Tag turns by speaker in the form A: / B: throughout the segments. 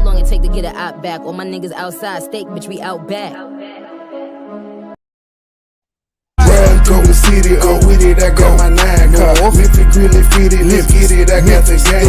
A: long it take to get a op back? All my niggas outside, steak, bitch, we out back.
B: Golden City, I'm with it, I got my 9 car. If it really fit it, let's get it, I got the game.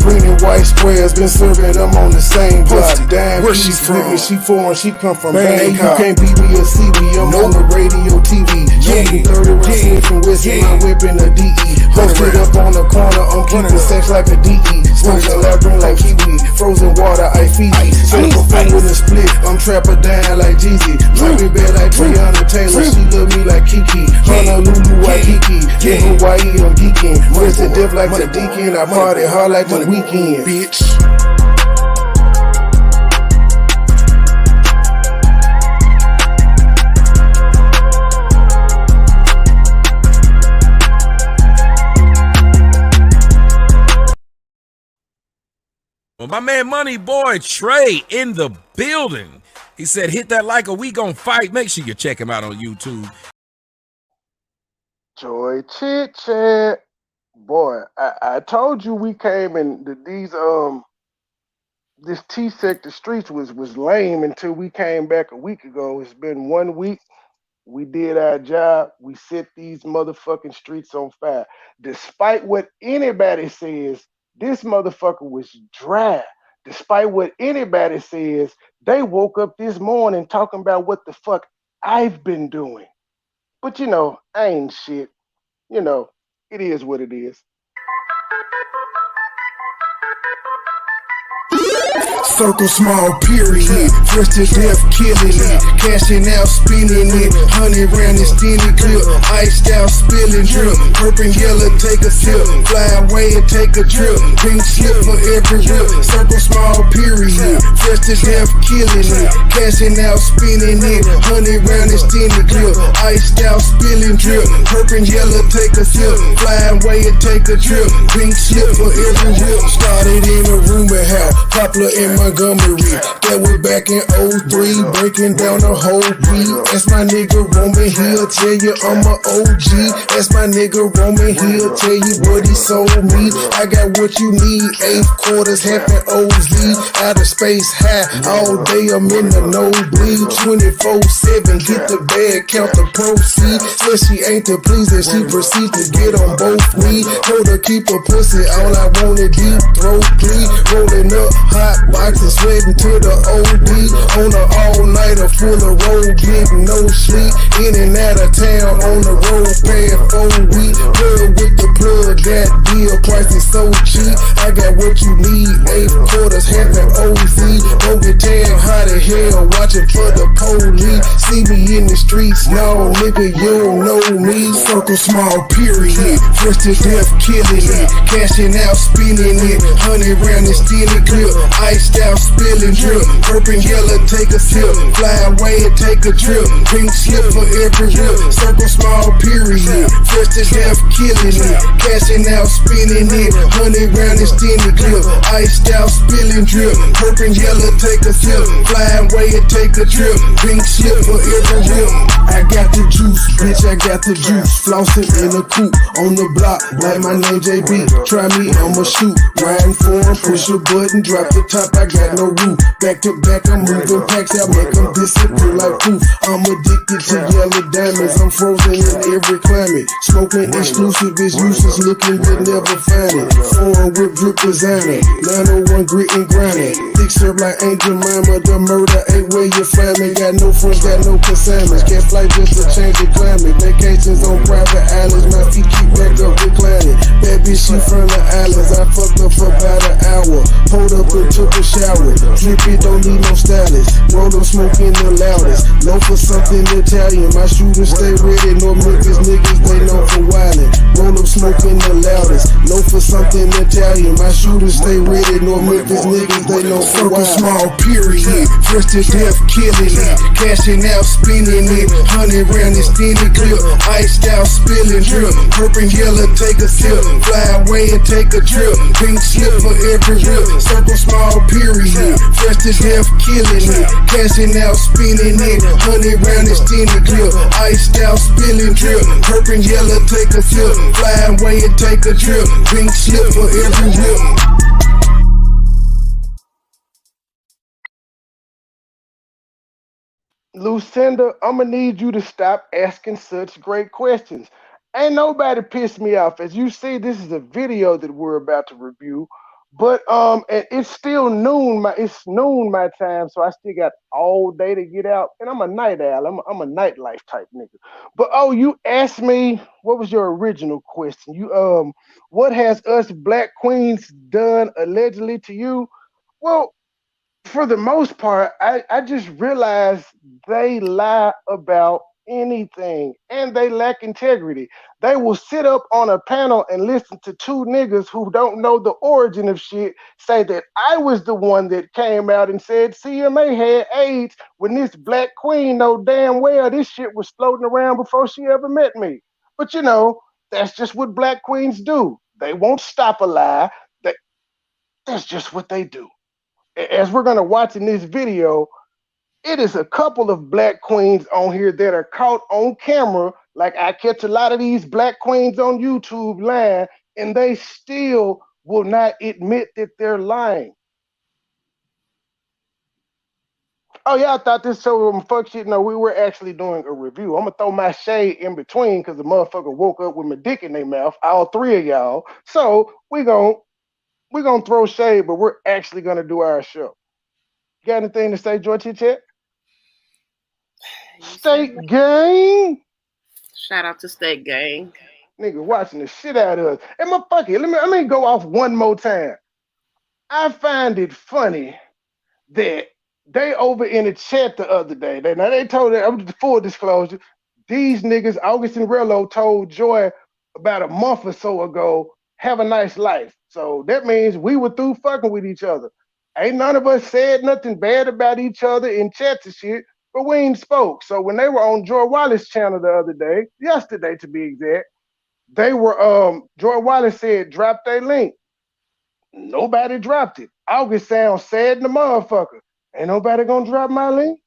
B: Green and white squares, been serving them on the same block. Damn, where she from? She foreign, she come from Bangkok. You can't beat me or see me, I'm on the radio, TV. Young 30 rounds, Smith and Wesson, my whipping a DE. Posted up on the corner, I'm keeping sex like a DE. Smoking labyrinth like Kiwi, frozen water, I Fiji. Silver phone with a split, I'm trapper down like Jeezy. Drop it bad like Breonna Taylor, she love me like Kiki. Honolulu, Waikiki, in Hawaii, I'm geeking. Rest to death like the deacon, I party hard like the weekend, bitch.
C: Well, my man MoneyBoy Trey in the building. He said, hit that like or we gon' fight. Make sure you check him out on YouTube.
B: Joy Chit Chat. Boy, I told you we came and this T-sector streets was lame until we came back a week ago. It's been 1 week. We did our job. We set these motherfucking streets on fire. Despite what anybody says, this motherfucker was dry. Despite what anybody says, they woke up this morning talking about what the fuck I've been doing. But you know, I ain't shit. You know, it is what it is. Circle small period, fresh to death killing it, cashing out spinning it, 100 round extended clip, iced out spilling drip, purple yellow take a sip, fly away and take a trip, pink slip for every whip, circle small period, fresh to death killing it, cashing out spinning it, 100 round extended clip, iced out spilling drip, purple yellow take a sip, fly away and take a trip, pink slip for every whip, started in a rumor house, Poplar in Montgomery, that was back in 03, breaking down the whole beat. That's my nigga Roman, he'll tell you I'm a OG. That's my nigga Roman, he'll tell you what he sold me. I got what you need, 8 quarters, half an OZ. Out of space high, all day I'm in the nosebleed. 24/7, get the bag, count the proceeds. Said she ain't the pleaser, she proceed to get on both knees. Told her keep her pussy, all I wanted deep throat clean. Rolling up hot boxes, sweating to the OD. On the all-nighter full of road, big no sleep. In and out of town on the road, paying 4 weeks. Plug with the plug, that deal price is so cheap. I got what you need, 8 quarters, half an OZ. Don't get tan hot as hell, watching for the police. See me in the streets, no nigga, you don't know me. Circle small period, fresh to death killing it, cashing out spinning it, 100 round extended clip, iced out spilling drip, purple yellow take a sip, fly away and take a trip, pink slip for every whip, circle small period, fresh to death killing it, cashing out spinning it, 100 round extended clip, iced out spilling drip, purple yellow take a sip, fly away and take a trip, pink slip for every whip. I got the juice, bitch, I got the juice, flossing in a coupe, on the block, like my name JB, try me, I'ma shoot, riding for him, push a button, drop the top, I got no roof, back to back, I'm moving packs out, make them disappear like proof, I'm addicted to yellow diamonds, I'm frozen in every climate, smoking exclusive is useless, looking but never find it, foreign whip drip designer, 901 grit and grinding, thick serve like Angel Mama, the murder ain't where you find me, got no friends, got no consignments, can't fly just to change the climate, vacations on private islands, my feet keep back up reclining, that bitch she from the islands, I fucked up for about an hour, hold up and took a shower, drip it, don't need no stylist, roll up smoking the loudest, low for something Italian, my shooters stay ready, no Memphis niggas, they know for wildin', roll up smoking the loudest, low for something Italian, my shooters stay ready, no Memphis niggas, they know for wildin'. Small period, fresh to death killing it, cashing out spinning it, 100 round extended clip, iced out spilling drip, purple yellow take a sip, fly away and take a trip, pink slip for every whip, circle small period, fresh to death killing it, cashing out spinning it, 100 round extended clip, iced out spilling drip, purple yellow take a sip, fly away and take a trip, pink slip for every whip. Lucinda, I'm gonna need you to stop asking such great questions. Ain't nobody pissed me off. As you see, this is a video that we're about to review. But and it's still noon. It's noon my time, so I still got all day to get out. And I'm a night owl. I'm a nightlife type nigga. But oh, you asked me what was your original question? You what has us black queens done allegedly to you? Well, for the most part, I just realized they lie about anything and they lack integrity. They will sit up on a panel and listen to two niggas who don't know the origin of shit say that I was the one that came out and said CMA had AIDS when this black queen know damn well this shit was floating around before she ever met me. But you know, that's just what black queens do. They won't stop a lie. That's just what they do. As we're going to watch in this video, it is a couple of black queens on here that are caught on camera. Like I catch a lot of these black queens on YouTube lying, and they still will not admit that they're lying. Oh yeah, I thought this show was fuck shit. No, we were actually doing a review. I'm gonna throw my shade in between because the motherfucker woke up with my dick in their mouth. All three of y'all. So we're gonna throw shade, but we're actually gonna do our show. You got anything to say, George Chat? State Gang.
D: Shout out to State Gang.
B: Nigga watching the shit out of us. And my fuck it, let me go off one more time. I find it funny that they over in the chat the other day. They told that, full disclosure, these niggas, August and Rello, told Joy about a month or so ago, have a nice life. So that means we were through fucking with each other. Ain't none of us said nothing bad about each other in chats and shit, but we ain't spoke. So when they were on Joy Wallace channel the other day, yesterday to be exact, they were Joy Wallace said drop their link. Nobody dropped it. August sounds sad in the motherfucker. Ain't nobody gonna drop my link?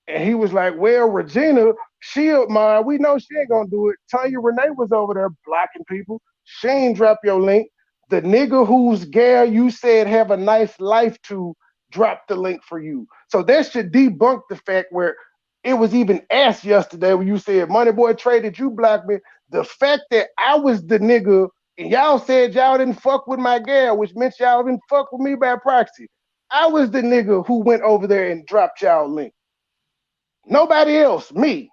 B: And he was like, well, Regina, we know she ain't gonna do it. Tanya Renee was over there blocking people. She ain't drop your link. The nigga whose gal you said have a nice life to drop the link for you. So that should debunk the fact where it was even asked yesterday when you said, MoneyBoy Trey, did you block me? The fact that I was the nigga and y'all said y'all didn't fuck with my gal, which meant y'all didn't fuck with me by proxy. I was the nigga who went over there and dropped y'all link. Nobody else, me.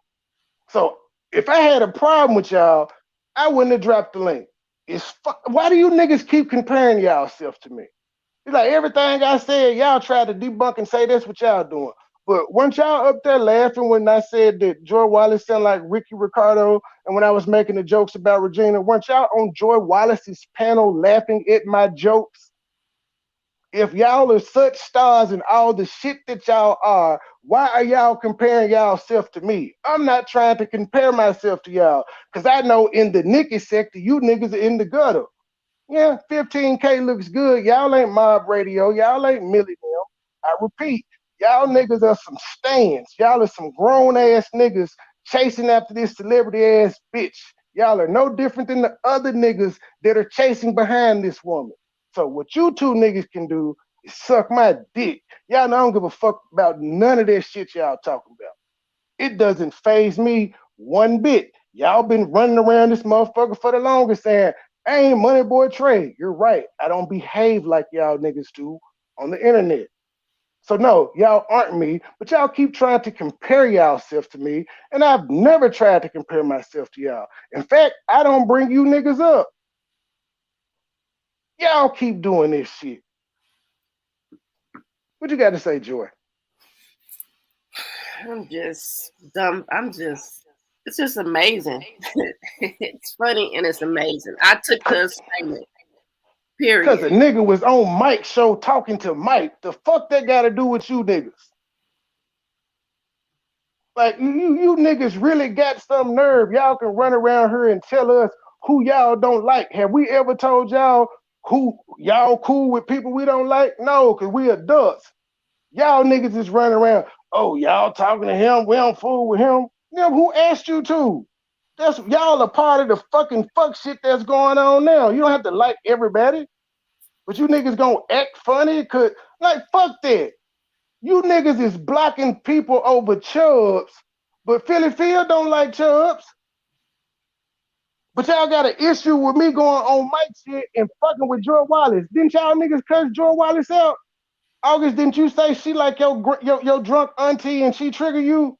B: So if I had a problem with y'all, I wouldn't have dropped the link. Why do you niggas keep comparing y'all self to me? It's like everything I said, y'all try to debunk and say that's what y'all doing. But weren't y'all up there laughing when I said that Joy Wallace sounded like Ricky Ricardo and when I was making the jokes about Regina? Weren't y'all on Joy Wallace's panel laughing at my jokes? If y'all are such stars and all the shit that y'all are, why are y'all comparing y'all self to me? I'm not trying to compare myself to y'all because I know in the Nicky sector, you niggas are in the gutter. Yeah, 15K looks good. Y'all ain't Mob Radio. Y'all ain't Millie Mill. I repeat, y'all niggas are some stands. Y'all are some grown-ass niggas chasing after this celebrity-ass bitch. Y'all are no different than the other niggas that are chasing behind this woman. So what you two niggas can do is suck my dick. Y'all know I don't give a fuck about none of that shit y'all talking about. It doesn't faze me one bit. Y'all been running around this motherfucker for the longest saying, I ain't MoneyBoy Trey. You're right. I don't behave like y'all niggas do on the internet. So no, y'all aren't me, but y'all keep trying to compare y'allself to me, and I've never tried to compare myself to y'all. In fact, I don't bring you niggas up. Y'all keep doing this shit. What you got to say, Joy?
D: I'm just dumb. It's just amazing. It's funny and it's amazing. I took the assignment. Period.
B: Because a nigga was on Mike's show talking to Mike. The fuck that got to do with you niggas? Like, you niggas really got some nerve. Y'all can run around here and tell us who y'all don't like. Have we ever told y'all who y'all cool with people we don't like? No, because we adults. Y'all niggas is running around, oh, y'all talking to him, we don't fool with him. Yeah, who asked you to? That's y'all a part of the fucking fuck shit that's going on now. You don't have to like everybody, but you niggas gonna act funny? Like, fuck that.
E: You niggas is blocking people over Chubbs, but Philly Phil don't like Chubbs. But y'all got an issue with me going on Mike shit and fucking with Joy Wallace. Didn't y'all niggas curse Joy Wallace out? August, didn't you say she like your drunk auntie and she trigger you?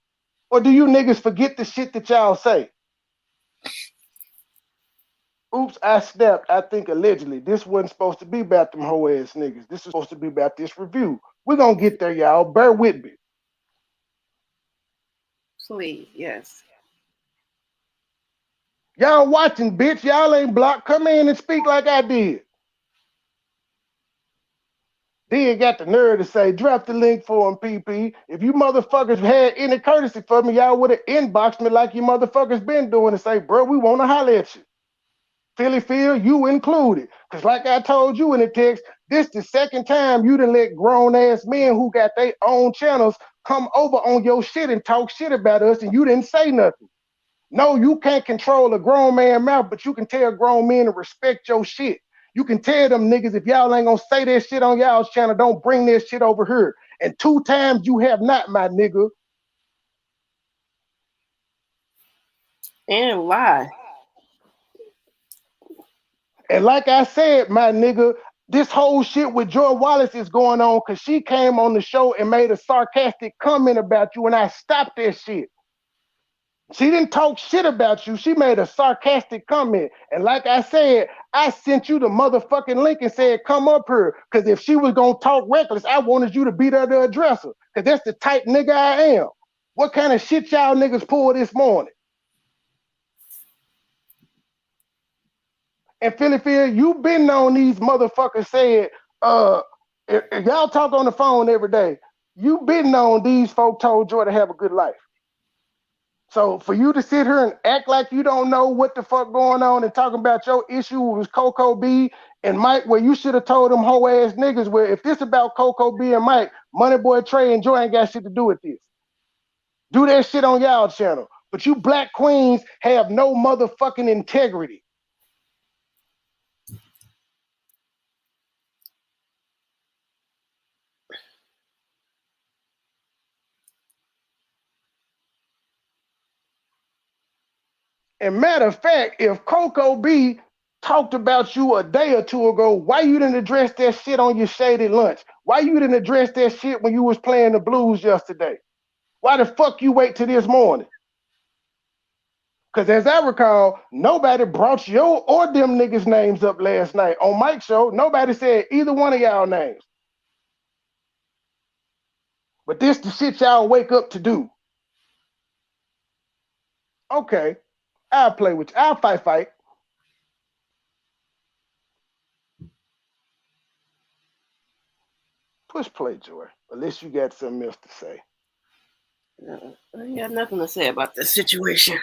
E: Or do you niggas forget the shit that y'all say? Oops, I snapped. I think allegedly. This wasn't supposed to be about them hoe ass niggas. This is supposed to be about this review. We're gonna get there, y'all. Bear with me.
D: Please, yes.
E: Y'all watching, bitch. Y'all ain't blocked. Come in and speak like I did. Then got the nerve to say, drop the link for him, PP. If you motherfuckers had any courtesy for me, y'all would have inboxed me like you motherfuckers been doing and say, bro, we want to holler at you. Philly Phil, you included. Because like I told you in the text, this the second time you done let grown-ass men who got their own channels come over on your shit and talk shit about us and you didn't say nothing. No, you can't control a grown man mouth, but you can tell grown men to respect your shit. You can tell them niggas, if y'all ain't gonna say that shit on y'all's channel, don't bring that shit over here. And 2 times you have not, my nigga.
D: And why?
E: And like I said, my nigga, this whole shit with Joy Wallace is going on because she came on the show and made a sarcastic comment about you, and I stopped that shit. She didn't talk shit about you. She made a sarcastic comment. And like I said, I sent you the motherfucking link and said, come up here. Because if she was going to talk reckless, I wanted you to beat her to address her. Because that's the type nigga I am. What kind of shit y'all niggas pulled this morning? And Philly Phil, you been on these motherfuckers said, if y'all talk on the phone every day, you been on these folk told Joy to have a good life. So for you to sit here and act like you don't know what the fuck going on and talking about your issue with Coco B and Mike, where you should have told them hoe ass niggas where if this about Coco B and Mike, MoneyBoy Trey and Joy ain't got shit to do with this. Do that shit on y'all channel. But you black queens have no motherfucking integrity. And matter of fact, if Coco B talked about you a day or two ago, why you didn't address that shit on your shaded lunch? Why you didn't address that shit when you was playing the blues yesterday? Why the fuck you wait till this morning? Because as I recall, nobody brought your or them niggas' names up last night. On Mike's show, nobody said either one of y'all names. But this the shit y'all wake up to do. Okay, I'll play with you. I'll fight. Push play, Joy. Unless you got something else to say.
D: I ain't got nothing to say about this situation.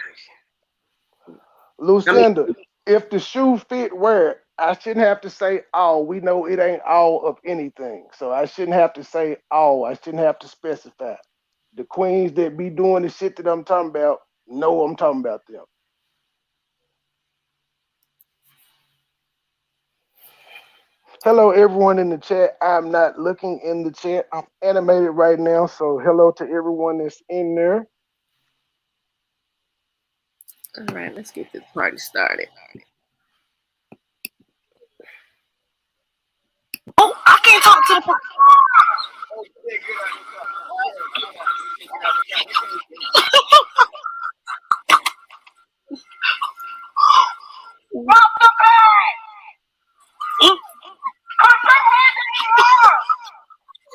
E: Lucinda, if the shoe fit, wear it. I shouldn't have to say all. We know it ain't all of anything. So I shouldn't have to say all. I shouldn't have to specify. The queens that be doing the shit that I'm talking about know I'm talking about them. Hello, everyone in the chat. I'm not looking in the chat. I'm animated right now. So hello to everyone that's in there.
D: All right, let's get this party started. Oh, I can't talk to the party. Rob the bag! Put my hand in the air!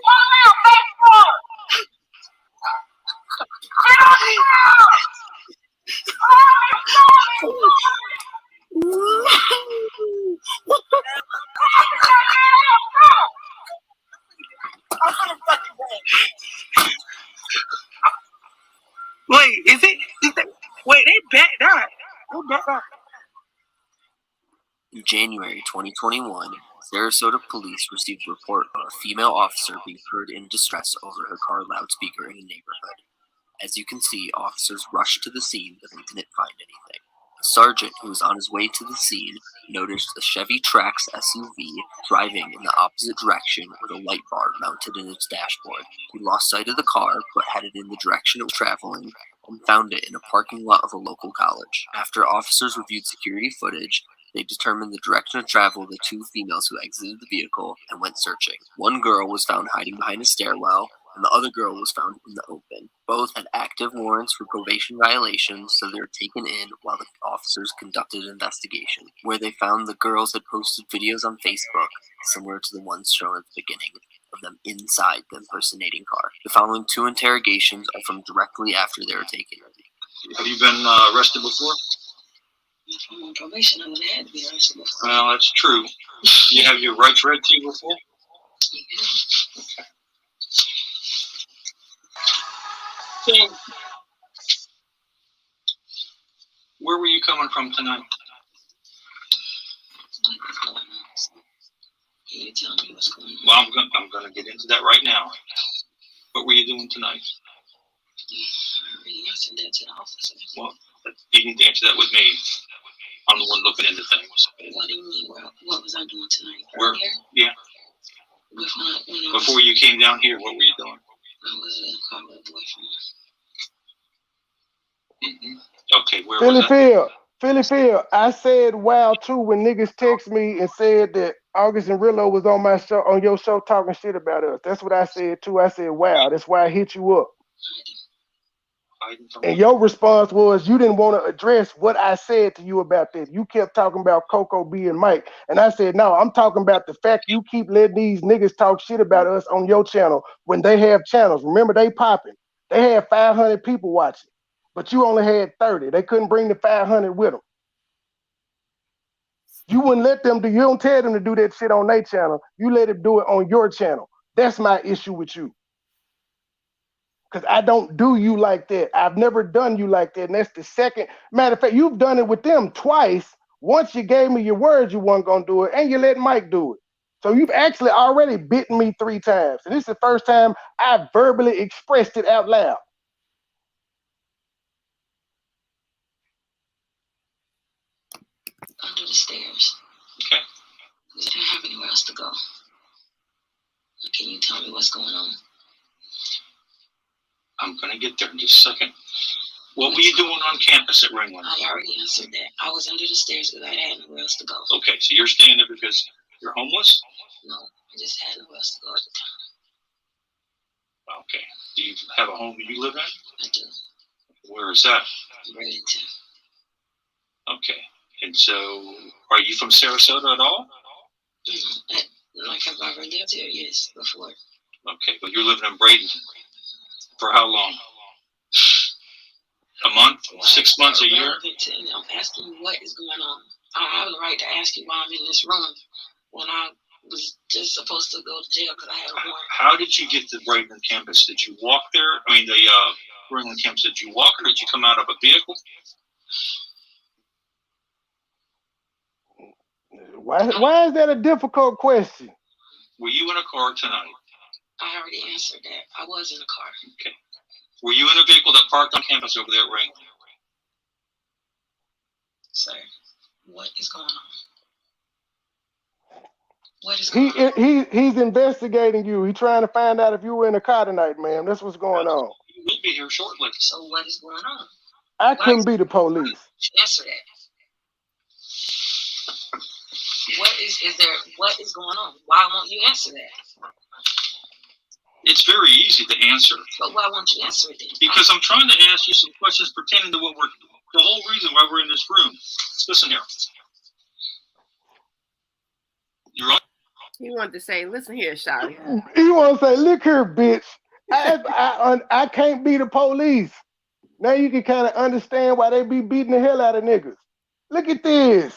D: Fall out, baseball! Get on the ground! Wait, is it? Wait, they backed out.
F: In January 2021, Sarasota police received a report of a female officer being heard in distress over her car loudspeaker in a neighborhood. As you can see, officers rushed to the scene, but they didn't find anything. A sergeant, who was on his way to the scene, noticed a Chevy Trax SUV driving in the opposite direction with a light bar mounted in its dashboard. He lost sight of the car, but headed in the direction it was traveling, and found it in a parking lot of a local college. After officers reviewed security footage, they determined the direction of travel of the two females who exited the vehicle and went searching. One girl was found hiding behind a stairwell, and the other girl was found in the open. Both had active warrants for probation violations, so they were taken in while the officers conducted an investigation, where they found the girls had posted videos on Facebook similar to the ones shown at the beginning of them inside the impersonating car. The following two interrogations are from directly after they were taken.
G: Have you been arrested before?
H: I'm on probation. I would have had to be arrested before.
G: Well, that's true. You have your rights read to you before?
H: Yeah.
G: Okay. So, where were you coming from tonight?
H: What's going on? Can you tell me what's going on?
G: Well, I'm gonna get into that right now. What were you doing tonight?
H: I already answered that to the officer.
G: Well, you didn't answer that with me. I'm the one looking into things.
H: What do you mean? What was I doing tonight?
G: Where?
H: Earlier?
G: Yeah. Before you came down here, what were you doing?
H: I was in a car with a boyfriend.
G: Okay, where was that?
E: Philly Phil, I said wow too when niggas text me and said that August and Rillo was on my show, on your show, talking shit about us. That's what I said too. I said wow. That's why I hit you up. And your response was you didn't want to address what I said to you about that. You kept talking about Coco B and Mike. And I said, no, I'm talking about the fact you keep letting these niggas talk shit about us on your channel when they have channels. Remember, they popping. They had 500 people watching, but you only had 30. They couldn't bring the 500 with them. You wouldn't let them do, you don't tell them to do that shit on their channel. You let them do it on your channel. That's my issue with you. Because I don't do you like that. I've never done you like that. And that's the second. Matter of fact, you've done it with them twice. Once you gave me your word you weren't going to do it, and you let Mike do it. So you've actually already bitten me 3 times. And this is the first time I verbally expressed it out loud.
H: Under the stairs.
G: Okay.
H: Because I didn't have anywhere else to go. Can you tell me what's going on?
G: I'm going to get there in just a second. What were you doing on campus at Ringland?
H: I already answered that. I was under the stairs because I had nowhere else to go.
G: Okay, so you're staying there because you're homeless?
H: No, I just had nowhere else to go at the time.
G: Okay. Do you have a home you live in?
H: I do.
G: Where is that?
H: Bradenton.
G: Okay. And so, are you from Sarasota at all?
H: Like I've ever lived there, yes, before.
G: Okay, but you're living in Bradenton. For how long? A month? 6 months? A year?
H: I'm asking you what is going on. I have the right to ask you why I'm in this room when I was just supposed to go to jail because I had a warrant.
G: How did you get to the Bradenton campus? Did you walk there? I mean, the Bradenton campus, did you walk or did you come out of a vehicle?
E: Why is that a difficult question?
G: Were you in a car tonight?
H: I already answered that. I was in a car.
G: Okay. Were you in a vehicle that parked on campus over there at Ring?
H: Sir, what is going on? What is going on?
E: He's investigating you. He's trying to find out if you were in a car tonight, ma'am. That's what's going on.
G: You will be here shortly.
H: So what is going on?
E: I couldn't be the police.
H: Answer that. What is going on? Why won't you answer that?
G: It's very easy to answer.
H: But why won't you answer it then?
G: Because I'm trying to ask you some questions pertaining to what the whole reason why we're in this room. Listen here. You're on.
D: He wanted to say, listen here, Shotty.
E: He want to say, look here, bitch. I can't be the police. Now you can kind of understand why they be beating the hell out of niggas. Look at this.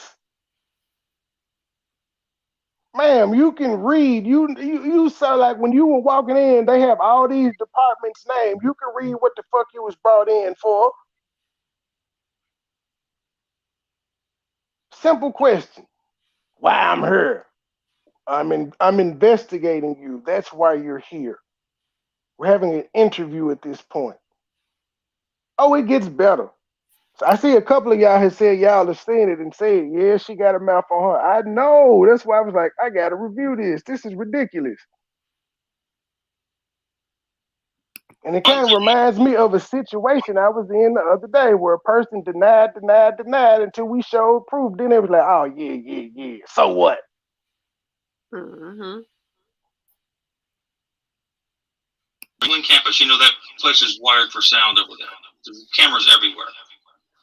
E: Ma'am, you can read. You sound like when you were walking in, they have all these departments' names. You can read what the fuck you was brought in for. Simple question. Why I'm here? I'm investigating you. That's why you're here. We're having an interview at this point. Oh, it gets better. I see a couple of y'all have said y'all have seen it and said, yeah, she got a mouth on her. I know. That's why I was like, I gotta review this. This is ridiculous. And it kind of reminds me of a situation I was in the other day where a person denied until we showed proof. Then it was like, oh yeah. So what?
D: Mm-hmm.
G: Berlin campus, you know that place is wired for sound over there. There's cameras everywhere.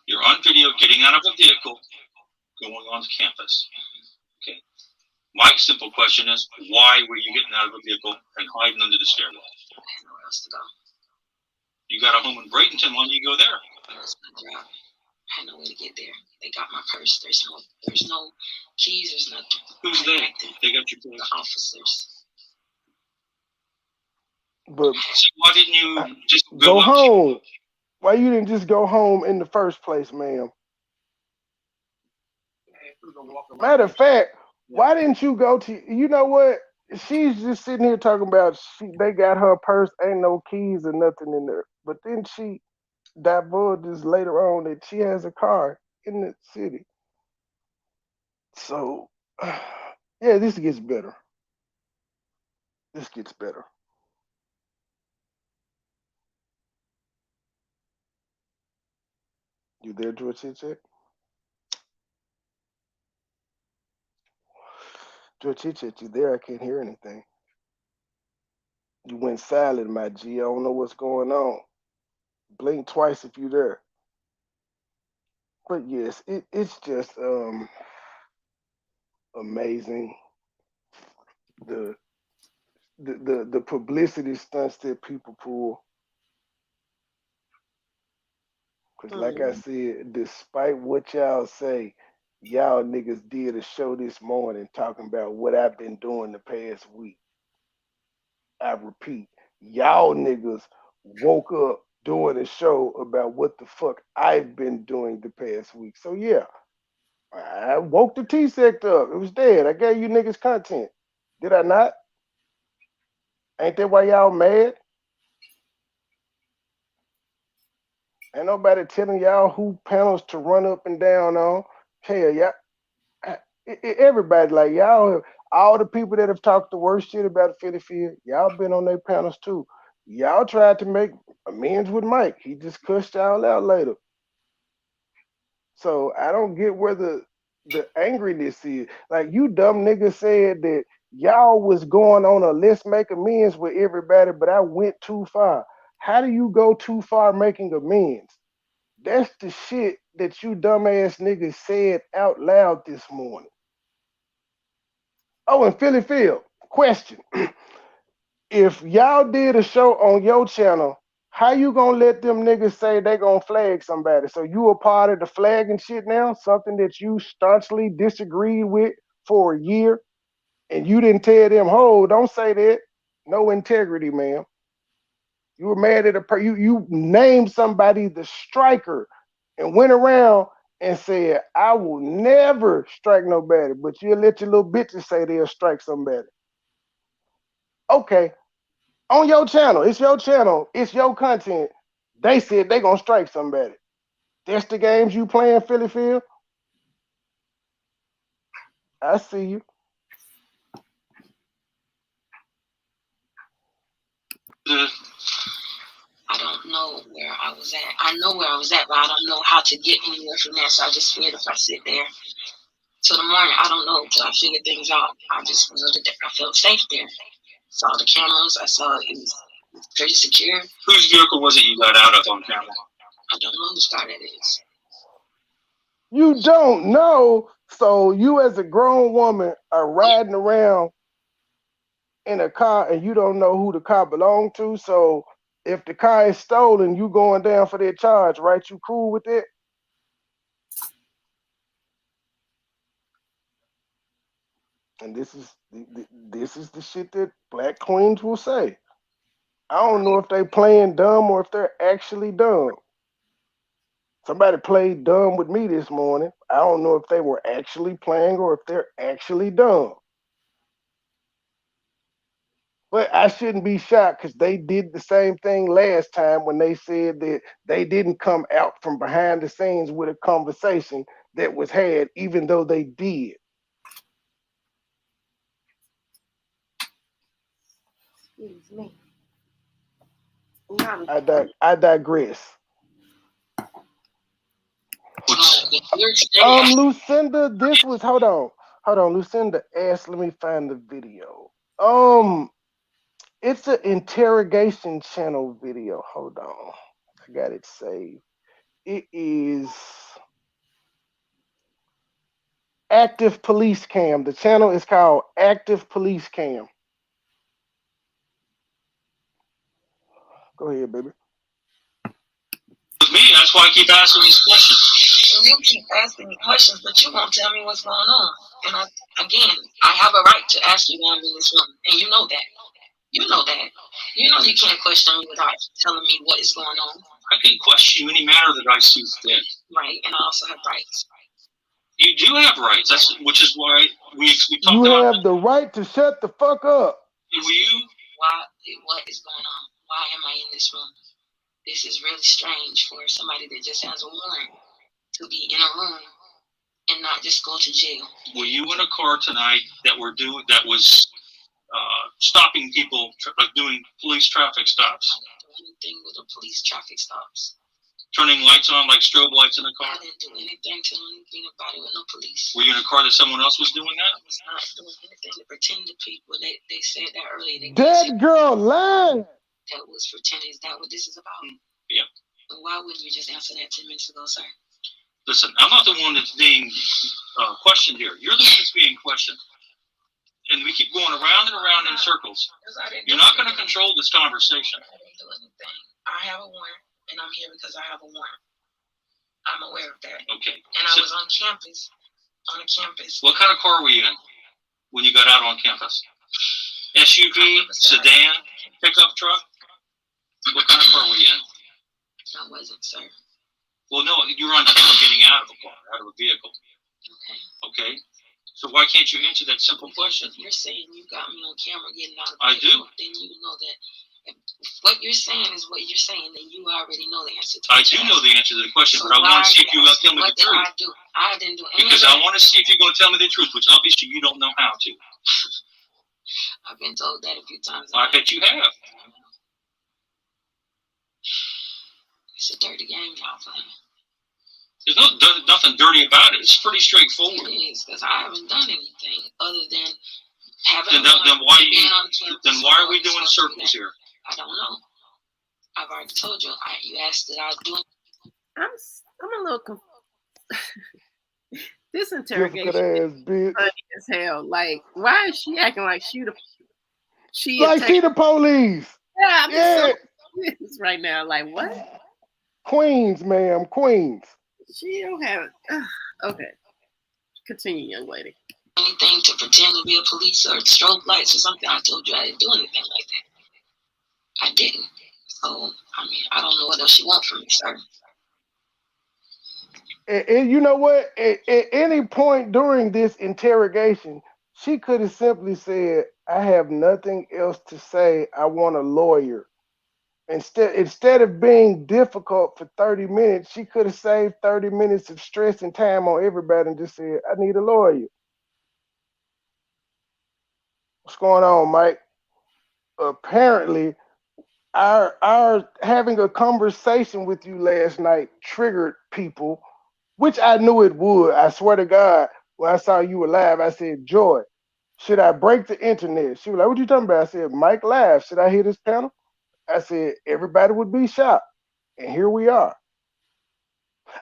G: You're on video getting out of a vehicle, going on campus. Okay. My simple question is, why were you getting out of a vehicle and hiding under the stairwell?
H: I had nowhere else to go.
G: You got a home in Bradenton. Why don't you go there?
H: That was my job. I had no way to get there. They got my purse. There's no keys. There's nothing.
G: Who's they? They got your purse.
H: The officers.
E: But
G: so why didn't you just
E: go home? Why you didn't just go home in the first place, ma'am? Matter of fact, why didn't you go to? You know what? She's just sitting here talking about they got her purse, ain't no keys or nothing in there. But then she divulges later on that she has a car in the city. So, yeah, this gets better. This gets better. You there, George Chichek? George Chichek, you there? I can't hear anything. You went silent, my G. I don't know what's going on. Blink twice if you're there. But yes, it's just amazing the publicity stunts that people pull. Because like I said, despite what y'all say, y'all niggas did a show this morning talking about what I've been doing the past week. I repeat, y'all niggas woke up doing a show about what the fuck I've been doing the past week. So yeah, I woke the T sector up. It was dead. I gave you niggas content. Did I not? Ain't that why y'all mad? Ain't nobody telling y'all who panels to run up and down on. Hell, y'all, everybody, like y'all, all the people that have talked the worst shit about Philly Field, y'all been on their panels too. Y'all tried to make amends with Mike. He just cussed y'all out later. So I don't get where the angriness is. Like you dumb niggas said that y'all was going on a let's make amends with everybody, but I went too far. How do you go too far making amends? That's the shit that you dumbass niggas said out loud this morning. Oh, and Philly Field, question. If y'all did a show on your channel, how you gonna let them niggas say they gonna flag somebody? So you a part of the flagging shit now? Something that you staunchly disagreed with for a year, and you didn't tell them, "Oh, don't say that." No integrity, man. You were mad at you named somebody the striker, and went around and said, "I will never strike nobody," but you'll let your little bitches say they'll strike somebody. Okay, on your channel, it's your content. They said they gonna strike somebody. That's the games you playing, Philly Field. I see you.
H: I don't know where I was at. I know where I was at, but I don't know how to get anywhere from there. So I just figured if I sit there till the morning, I don't know till I figure things out. I just know that I felt safe there. Saw the cameras. I saw it was pretty secure.
G: Whose vehicle was it you got out of on camera?
H: I don't know whose car that is.
E: You don't know, so you as a grown woman are riding around in a car and you don't know who the car belonged to. So if the car is stolen, you going down for that charge, right? You cool with it? And this is the shit that black queens will say. I don't know if they playing dumb or if they're actually dumb. Somebody played dumb with me this morning. I don't know if they were actually playing or if they're actually dumb. But I shouldn't be shocked because they did the same thing last time when they said that they didn't come out from behind the scenes with a conversation that was had, even though they did.
D: Excuse me.
E: I digress. Lucinda, this was hold on. Lucinda asked, let me find the video. It's an interrogation channel video. Hold on, I got it saved. It is Active Police Cam. The channel is called Active Police Cam. Go ahead, baby.
G: With me, that's why I keep asking these questions.
H: You keep asking me questions, but you won't tell me what's going on. And I have a right to ask you why I'm in this room, and you know that. You know that. You know you can't question me without telling me what is going on.
G: I can question you any manner that I see fit.
H: Right, and I also have rights.
G: You do have rights. Which is why we talked about.
E: You have the right to shut the fuck up.
G: Will you?
H: What is going on? Why am I in this room? This is really strange for somebody that just has a warrant to be in a room and not just go to jail.
G: Were you in a car tonight that was stopping people, like doing police traffic stops?
H: I didn't do anything with the police traffic stops.
G: Turning lights on like strobe lights in the car?
H: I didn't do anything to anything about it with no police.
G: Were you in a car that someone else was doing that?
H: I was not doing anything to pretend to people. They said that earlier.
E: That girl lied.
H: That was pretending. Is that what this is about?
G: Yeah.
H: Why wouldn't you just answer that 10 minutes ago, sir?
G: Listen, I'm not the one that's being questioned here. You're the one that's being questioned. And we keep going around and around in circles. You're not going to control this conversation.
H: I didn't do anything. I have a warrant, and I'm here because I have a warrant. I'm aware of that.
G: Okay.
H: And I was on campus. On a campus.
G: What kind of car were you in when you got out on campus? SUV, sedan, pickup truck? What kind of car were you in?
H: I wasn't, sir.
G: Well, no, you were on camera getting out of a car, out of a vehicle. Okay. So why can't you answer that simple question?
H: If you're saying you got me on camera getting out of a
G: vehicle, I do.
H: Then you know that if what you're saying is what you're saying, then you already know the answer to
G: I do know the answer to the question, but I want to see if you're going to tell me the truth.
H: What did I do? I didn't do anything.
G: Because I want to see if you're going to tell me the truth, which obviously you don't know how to.
H: I've been told that a few times.
G: I bet you have.
H: It's a dirty game y'all playing.
G: There's nothing dirty about it. It's pretty straightforward.
H: It is, because I haven't done anything other than having
G: then why are we doing circles here?
H: I don't know. I've already told you. You asked that I do.
D: I'm a little confused. This interrogation is funny as hell. Like, why is she acting like she the
E: police?
D: Yeah, I'm so confused right now. Like, what?
E: Queens, ma'am, Queens.
D: She don't have it. Okay. Continue, young lady.
H: Anything to pretend to be a police or strobe lights or something. I told you I didn't do anything like that. I didn't. So, I don't know what else you want from me, sir.
E: And you know what? At any point during this interrogation, she could have simply said, I have nothing else to say. I want a lawyer. Instead of being difficult for 30 minutes, she could have saved 30 minutes of stress and time on everybody and just said, I need a lawyer. What's going on, Mike? Apparently, our having a conversation with you last night triggered people, which I knew it would. I swear to God, when I saw you were live, I said, Joy, should I break the internet? She was like, what you talking about? I said, Mike live. Should I hear this panel? I said, everybody would be shocked. And here we are.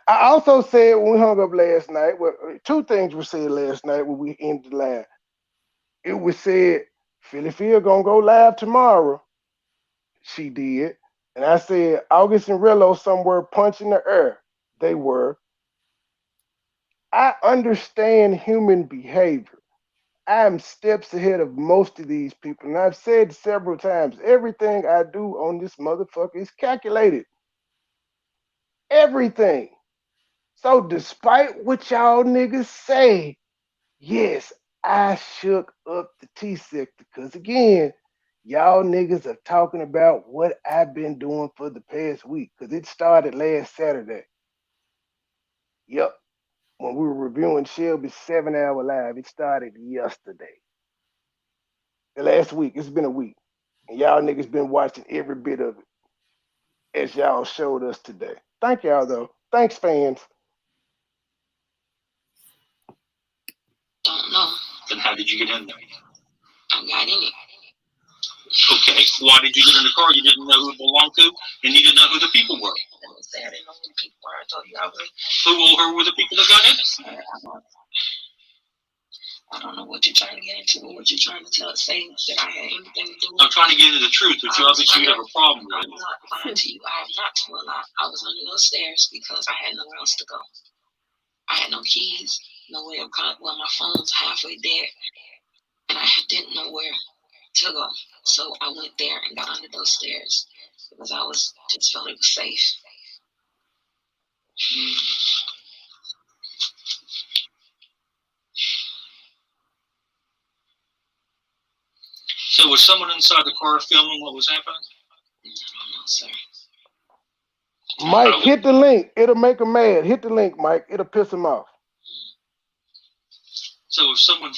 E: I also said when we hung up last night, well, two things were said last night when we ended the live. It was said, Philly Phil gonna go live tomorrow. She did. And I said, August and Rillo somewhere punching the air. They were. I understand human behavior. I'm steps ahead of most of these people. And I've said several times, everything I do on this motherfucker is calculated. Everything. So despite what y'all niggas say, yes, I shook up the T-sector. Because again, Y'all niggas are talking about what I've been doing for the past week because it started last Saturday. Yep. When we were reviewing Shelby's 7-hour live, it started yesterday. The last week. It's been a week. And y'all niggas been watching every bit of it as y'all showed us today. Thank y'all, though. Thanks, fans.
H: Don't know.
G: Then how did you get in there?
H: I got in it.
G: Okay, why did you get in the car? You didn't know who it belonged to, and you didn't know who the people were.
H: I didn't say I didn't know who the people were. I told you I was.
G: Who were the people that got in it?
H: I don't know what you're trying to get into or what you're trying to say that I had anything to do with.
G: I'm trying to get into the truth, but you obviously have a problem with
H: I'm
G: it.
H: not lying to you. I have not told a lie. I was under those stairs because I had nowhere else to go. I had no keys, no way of well, my phone's halfway dead, and I didn't know where to go. So I went there and got under those stairs because I just felt it was safe.
G: So was someone inside the car filming what was happening?
H: I don't know, sir.
E: Mike, hit the link. It'll make him mad. Hit the link, Mike. It'll piss him off.
G: So if someone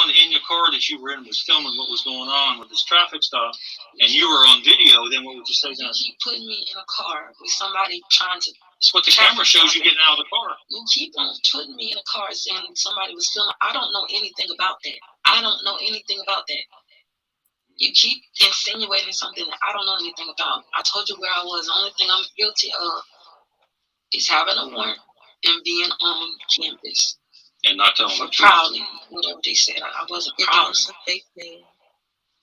G: in your car that you were in was filming what was going on with this traffic stop, and you were on video, then what would you say then?
H: You keep putting me in a car with somebody trying to.
G: That's what the camera shows you getting out of the car.
H: You keep on putting me in a car saying somebody was filming. I don't know anything about that. I don't know anything about that. You keep insinuating something that I don't know anything about. I told you where I was. The only thing I'm guilty of is having a warrant and being on campus.
G: And not telling
H: for proudly, whatever they said. I wasn't proud.
I: Fake name,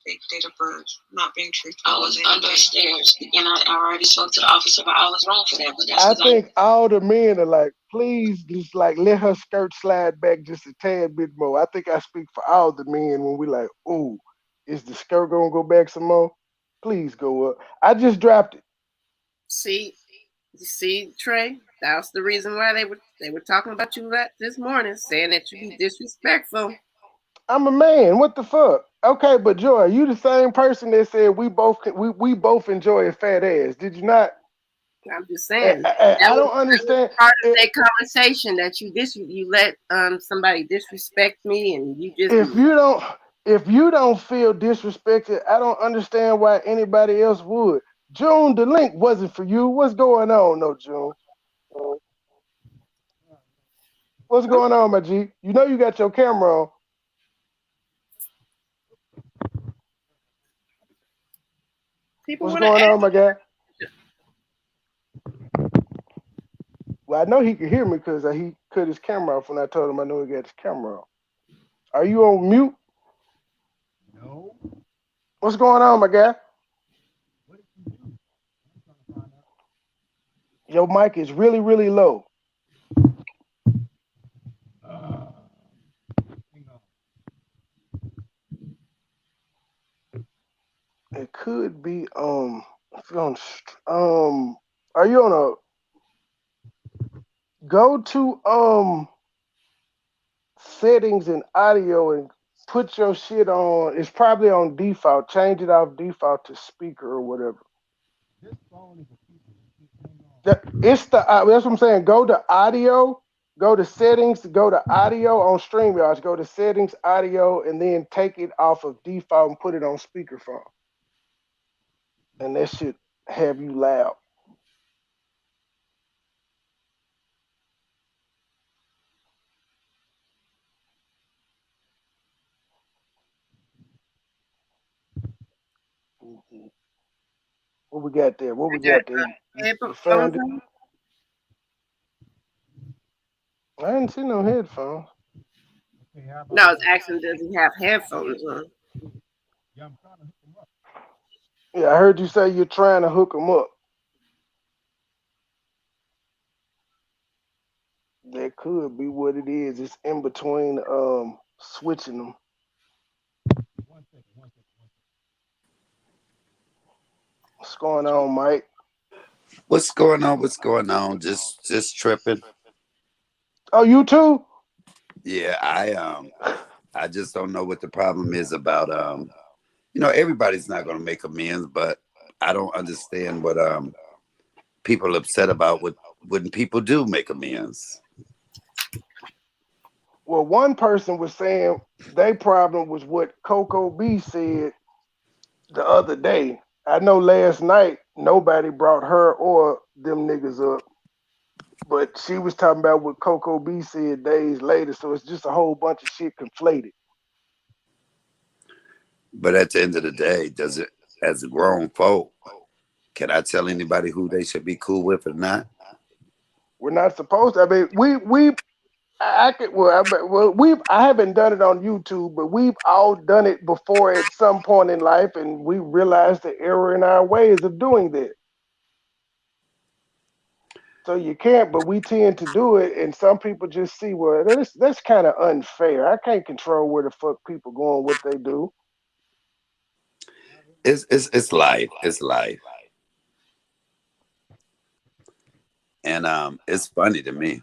I: fake date of birth, not being truthful.
H: I was under stairs, and I already spoke to the officer, but I was wrong for that. But that's
E: I think all the men are like, please just like let her skirt slide back just a tad bit more. I think I speak for all the men when we like, ooh, is the skirt gonna go back some more? Please go up. I just dropped it.
D: See, Trey, that's the reason why they were talking about you this morning, saying that you be disrespectful.
E: I'm a man. What the fuck? Okay, but Joy, you the same person that said we both enjoy a fat ass. Did you not?
D: I'm just saying.
E: I don't understand.
D: Part of that conversation that you let somebody disrespect me, and you just
E: if you don't feel disrespected, I don't understand why anybody else would. June, the link wasn't for you. What's going on, no, June? What's going on, my G? You know you got your camera on. What's going on, my guy? Well, I know he could hear me because he cut his camera off when I told him I know he got his camera on. Are you on mute?
J: No.
E: What's going on, my guy?
J: What did you do? I'm trying to find out.
E: Your mic is really, really low.
J: Hang on.
E: It could be are you on a go to settings and audio and put your shit on. It's probably on default. Change it off default to speaker or whatever.
J: This phone is a
E: that's what I'm saying. Go to audio, go to settings, go to audio on StreamYard, go to settings, audio, and then take it off of default and put it on speakerphone. And that should have you loud. What we got there? What we got there? You found it? I didn't see no headphones.
J: Okay,
D: no, it's asking does he have headphones on?
J: Yeah, I'm trying to hook him up.
E: Yeah, I heard you say you're trying to hook them up. That could be what it is. It's in between switching them.
J: One second.
E: What's going on, Mike?
K: What's going on? Just tripping.
E: Oh, you too?
K: Yeah, I just don't know what the problem is about you know, everybody's not going to make amends, but I don't understand what people are upset about when people do make amends.
E: Well, one person was saying their problem was what Coco B said the other day. I know last night nobody brought her or them niggas up, but she was talking about what Coco B said days later. So it's just a whole bunch of shit conflated.
K: But at the end of the day, does it, as a grown folk, can I tell anybody who they should be cool with or not?
E: We're not supposed to. I mean, I could, I haven't done it on YouTube, but we've all done it before at some point in life, and we realized the error in our ways of doing that. So you can't, but we tend to do it, and some people just see, well, that's kind of unfair. I can't control where the fuck people go and what they do.
K: It's life. It's life. And it's funny to me.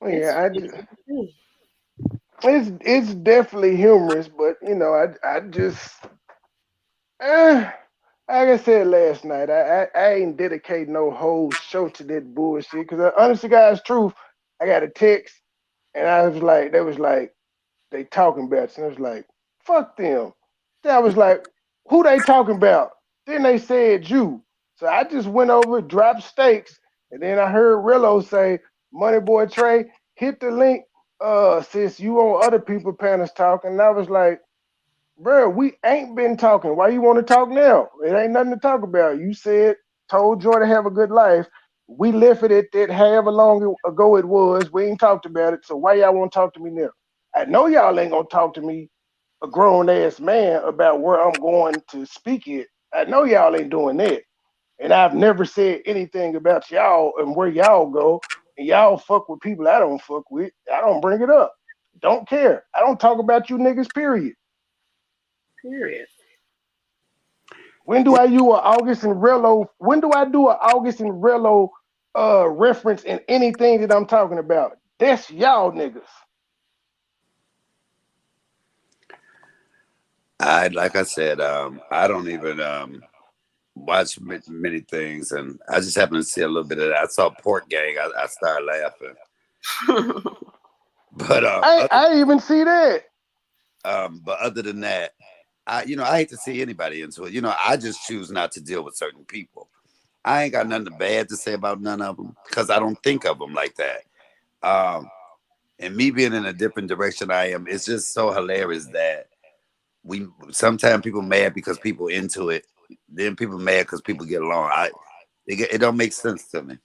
E: Yeah, it's definitely humorous, but you know, I just like I said last night, I ain't dedicate no whole show to that bullshit. Cause honestly, guys, truth, I got a text and I was like, they talking about you. And I was like, fuck them. Then I was like, who they talking about? Then they said you. So I just went over, dropped stakes, and then I heard Rillo say, MoneyBoy Trey, hit the link, since you on other people panels talking. And I was like, bro, we ain't been talking. Why you want to talk now? It ain't nothing to talk about. You said, told Joy to have a good life. We left it at that however long ago it was. We ain't talked about it. So why y'all want to talk to me now? I know y'all ain't gonna talk to me, a grown ass man, about where I'm going to speak it. I know y'all ain't doing that. And I've never said anything about y'all and where y'all go. And y'all fuck with people I don't fuck with. I don't bring it up. Don't care. I don't talk about you niggas, period.
D: Period.
E: When do I do an August and Rello? When do I do an August and Rello reference in anything that I'm talking about? That's y'all niggas.
K: Like I said, I don't even watch many things, and I just happened to see a little bit of that. I saw Pork Gang. I started laughing. But
E: I even see that.
K: But other than that, I hate to see anybody into it. You know, I just choose not to deal with certain people. I ain't got nothing bad to say about none of them because I don't think of them like that. And me being in a different direction I am, it's just so hilarious that sometimes people mad because people into it, then people mad because people get along. It don't make sense to me.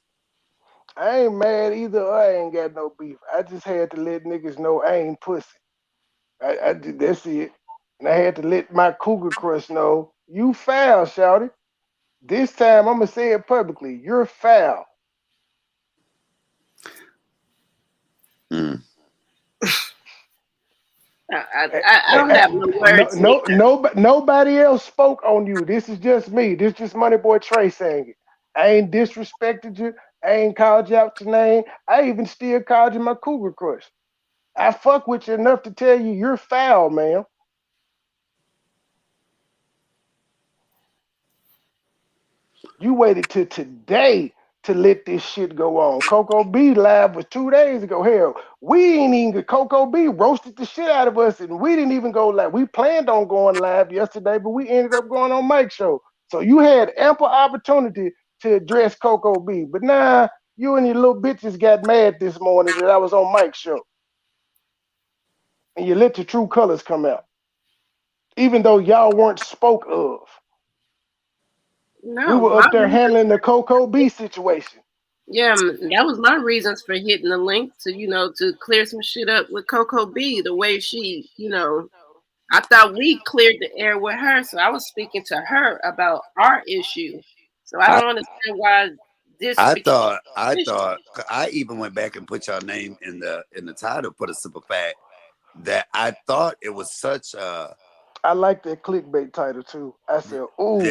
E: I ain't mad either. Or I ain't got no beef. I just had to let niggas know I ain't pussy. I did that's it. And I had to let my cougar crush know you foul, shouty. This time I'm gonna say it publicly. You're foul.
K: Mm.
D: I don't have no words.
E: Nobody else spoke on you. This is just me. This is just MoneyBoy Trey saying it. I ain't disrespected you. I ain't called you out your name. I even still called you my cougar crush. I fuck with you enough to tell you you're foul, man. You waited till today to let this shit go on. Coco B live was 2 days ago. Hell, we ain't even Coco B roasted the shit out of us, and we didn't even go live. We planned on going live yesterday, but we ended up going on Mike's show. So you had ample opportunity to address Coco B. But nah, you and your little bitches got mad this morning that I was on Mike's show. And you let your true colors come out. Even though y'all weren't spoke of.
D: No,
E: we were up there handling the Coco B situation.
D: Yeah, that was my reasons for hitting the link to clear some shit up with Coco B. The way she, I thought we cleared the air with her, so I was speaking to her about our issue. So I don't understand why this.
K: I thought I even went back and put your name in the title for the simple fact that I thought it was such a.
E: I like that clickbait title too. I said, "Ooh,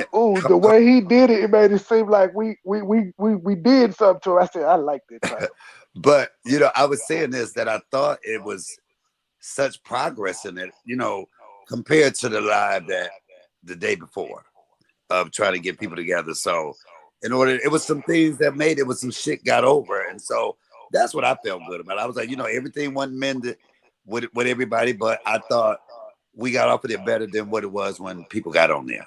E: the way he did it, it made it seem like we did something to him." I said, "I like that title."
K: But I was saying this that I thought it was such progress in it. compared to the live that the day before of trying to get people together. So it was some things that made it was some shit got over. And so that's what I felt good about. I was like, everything wasn't mended with everybody, but I thought we got off of it better than what it was when people got on there.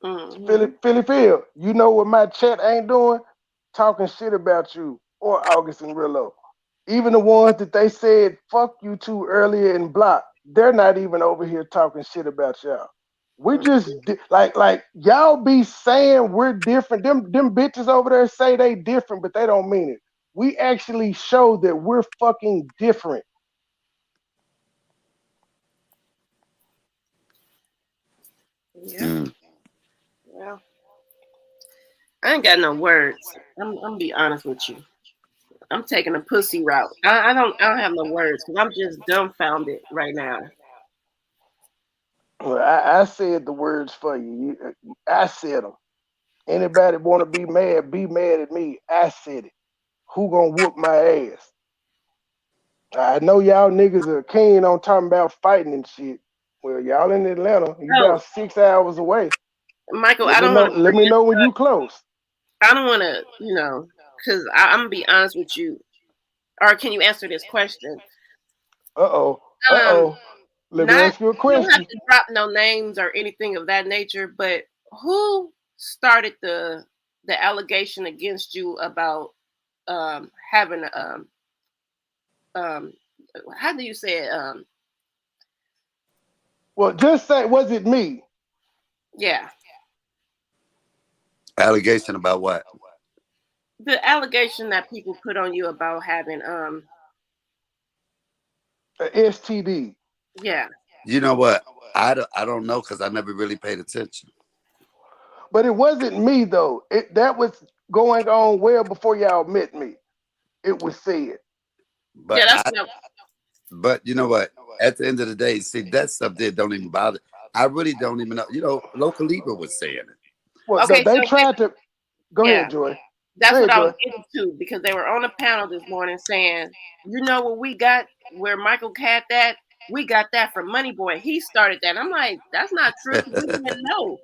E: Phil, you know what my chat ain't doing? Talking shit about you or August and Rillo. Even the ones that they said fuck you to earlier and block, they're not even over here talking shit about y'all. We just like y'all be saying we're different. Them bitches over there say they different, but they don't mean it. We actually show that we're fucking different.
D: Yeah. Well, I ain't got no words. I'm gonna be honest with you. I'm taking a pussy route. I don't have no words because I'm just dumbfounded right now.
E: Well, I said the words for you. I said them. Anybody want to be mad at me. I said it. Who gonna whoop my ass? I know y'all niggas are keen on talking about fighting and shit. Well, y'all in Atlanta. You about 6 hours away.
D: Michael,
E: let me know when you close.
D: I don't want to, because I'm gonna be honest with you. Or can you answer this question?
E: Let me ask you a question.
D: You don't have to drop no names or anything of that nature, but who started the allegation against you about having how do you say it?
E: Well, just say, was it me?
D: Yeah.
K: Allegation about what?
D: The allegation that people put on you about having
E: a STD.
D: Yeah.
K: You know what? I don't know because I never really paid attention.
E: But it wasn't me though. That was going on well before y'all met me. It was said.
K: But but you know what? At the end of the day, see, that stuff there don't even bother. I really don't even know. Local Libra was saying it.
E: Well, they tried to. Go ahead, Joy.
D: That's what I was getting to because they were on a panel this morning saying, you know what we got where Michael had that? We got that from MoneyBoy. He started that. I'm like, that's not true. We didn't even know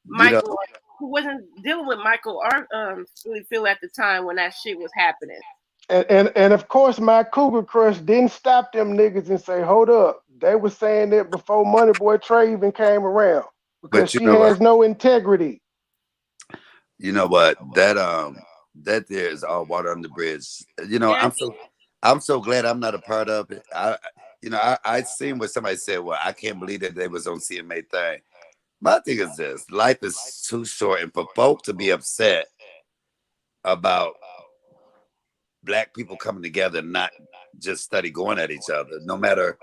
D: Michael, who wasn't dealing with Michael or Phil at the time when that shit was happening.
E: And of course, my Cougar Crush didn't stop them niggas and say, hold up. They were saying that before MoneyBoy Trey even came around because she has no integrity.
K: You know what? That there is all water on the bridge. I'm so glad I'm not a part of it. I seen what somebody said. Well, I can't believe that they was on CMA thing. My thing is this: life is too short, and for folk to be upset about Black people coming together and not just study going at each other, no matter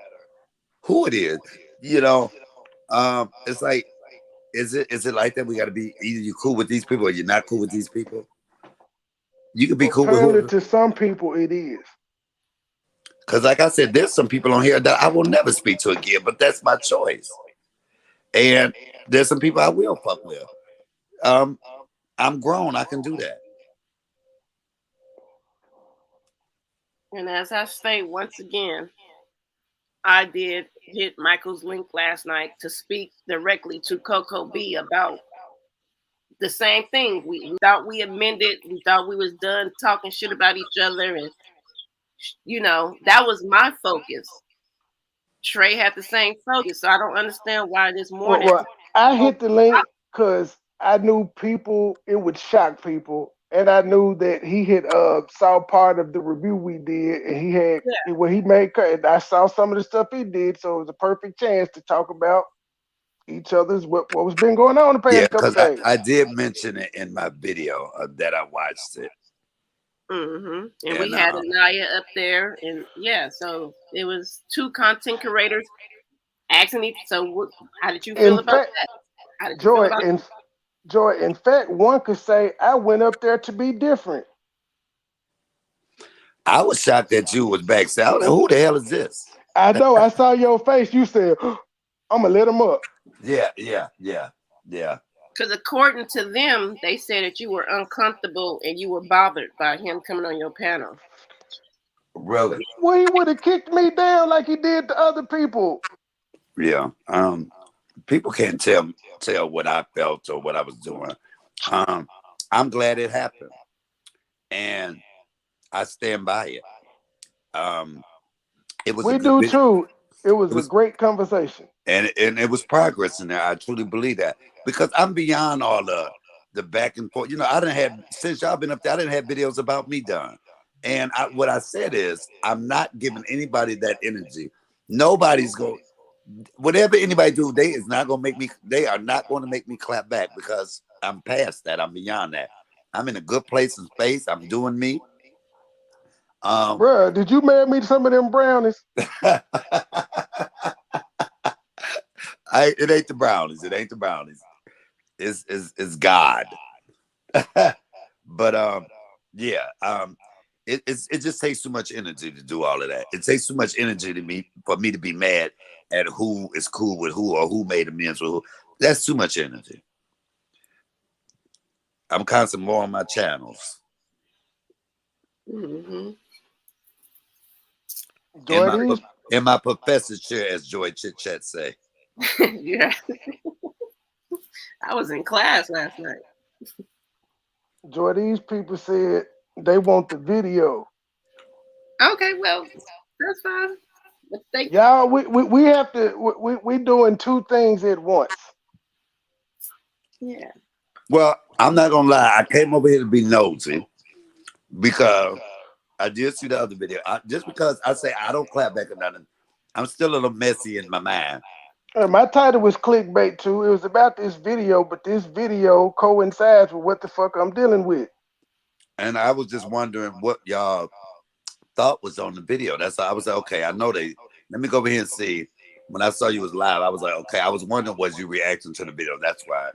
K: who it is. It's like, is it like that? We got to be either you cool with these people or you're not cool with these people. You could be cool with whoever.
E: To some people, it is.
K: Because like I said, there's some people on here that I will never speak to again, but that's my choice. And there's some people I will fuck with. I'm grown. I can do that.
D: And as I state once again, I did hit Michael's link last night to speak directly to Coco B about the same thing. We thought we amended. We thought we was done talking shit about each other. And, that was my focus. Trey had the same focus. So I don't understand why this morning.
E: Well, I hit the link because I knew it would shock people. And I knew that he had saw part of the review we did, and he had when he made cut. And I saw some of the stuff he did, so it was a perfect chance to talk about each other's what was been going on the past couple days.
K: I did mention it in my video that I watched it.
D: Mm-hmm. And we had Anaya up there, and so it was two content creators asking each. So, how did you feel about that? How did you feel about that?
E: Joy, in fact, one could say I went up there to be different.
K: I was shocked that you was backstage. I was like, who the hell is this?
E: I know. I saw your face. You said, I'm going to let him up.
K: Yeah.
D: Because according to them, they said that you were uncomfortable and you were bothered by him coming on your panel.
K: Really?
E: Well, he would have kicked me down like he did to other people.
K: Yeah. People can't tell what I felt or what I was doing. I'm glad it happened, and I stand by it. Um, it was a
E: We
K: good
E: do
K: bit.
E: too. It
K: It
E: was a
K: was,
E: great conversation.
K: and it was progress in there. I truly believe that because I'm beyond all the back and forth. You know, I didn't have since y'all been up there. I didn't have videos about me done, and what I said is I'm not giving anybody that energy. Nobody's going. Whatever anybody do, they is not gonna make me. They are not going to make me clap back because I'm past that. I'm beyond that. I'm in a good place and space. I'm doing me. Um,
E: Bruh, did you marry me to some of them brownies?
K: it ain't the brownies. It ain't the brownies. It's God. But yeah. It just takes too much energy to do all of that. It takes too much energy for me to be mad at who is cool with who or who made amends with who. That's too much energy. I'm constantly more on my channels.
D: Mm-hmm.
K: In
E: Enjoy
K: my
E: these.
K: in my professor chair, as Joy Chit Chat say.
D: Yeah, I was in class last night.
E: Enjoy these people said they want the video.
D: Okay, well, that's fine. But they,
E: Y'all, we have to we doing two things at once.
D: yeah.
K: Well, I'm not gonna lie. I came over here to be nosy because I did see the other video. Just because I say I don't clap back or nothing, I'm still a little messy in my mind.
E: My title was clickbait too. It was about this video, but this video coincides with what the fuck I'm dealing with.
K: And I was just wondering what y'all thought was on the video. That's how I was like, okay, I know they. Let me go over here and see. When I saw you was live, I was like, okay. I was wondering was you reacting to the video. That's why,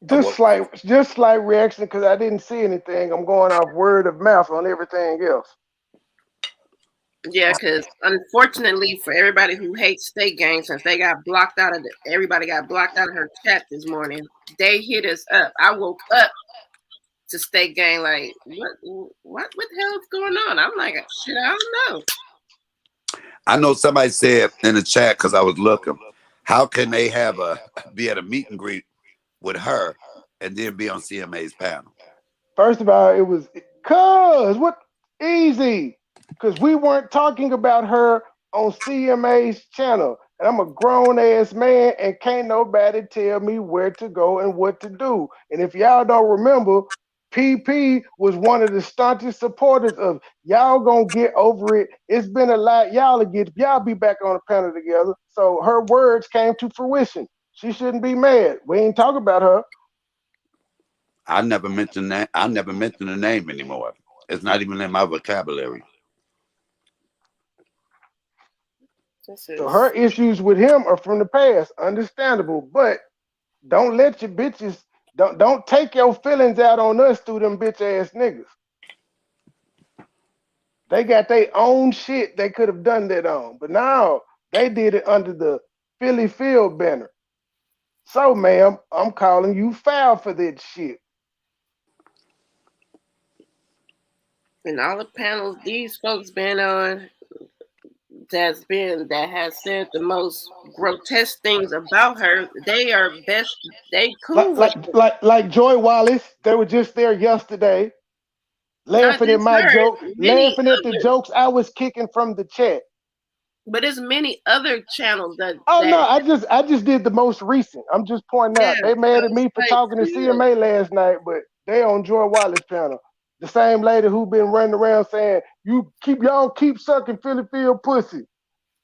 E: Just
K: what
E: slight reaction because I didn't see anything. I'm going off word of mouth on everything else.
D: Yeah, because unfortunately for everybody who hates State Gang, since they got blocked out of everybody got blocked out of her chat this morning, they hit us up. I woke up to State Gang like, what the hell is going on? I'm like, shit, I don't know.
K: I know somebody said in the chat because I was looking, how can they be at a meet and greet with her and then be on CMA's panel?
E: First of all, it was what easy because we weren't talking about her on CMA's channel, and I'm a grown ass man, and can't nobody tell me where to go and what to do. And if y'all don't remember, PP was one of the staunchest supporters of y'all gonna get over it. It's been a lot. Y'all be back on the panel together. So her words came to fruition. She shouldn't be mad. We ain't talking about her.
K: I never mentioned that. I never mention the name anymore. It's not even in my vocabulary.
E: So her issues with him are from the past, understandable. But don't let your bitches don't take your feelings out on us through them bitch ass niggas. They got their own shit they could have done that on, but now they did it under the Philly Field banner. So, ma'am, I'm calling you foul for that shit.
D: And all the panels these folks been on that has said the most grotesque things about her, they are best. They cool
E: Like
D: with
E: like
D: it.
E: like like Joy Wallace, they were just there yesterday,
D: Not
E: laughing at
D: just
E: my
D: her,
E: joke,
D: it's many
E: laughing at the
D: others.
E: jokes I was kicking from the chat.
D: But there's many other channels that
E: Oh no,
D: that
E: I just did the most recent. I'm just pointing
D: yeah.
E: out they
D: So
E: mad at
D: it's
E: me for
D: like
E: talking to
D: chill.
E: CMA last night, but they on Joy Wallace panel. The same lady who been running around saying y'all keep sucking Philly Field pussy.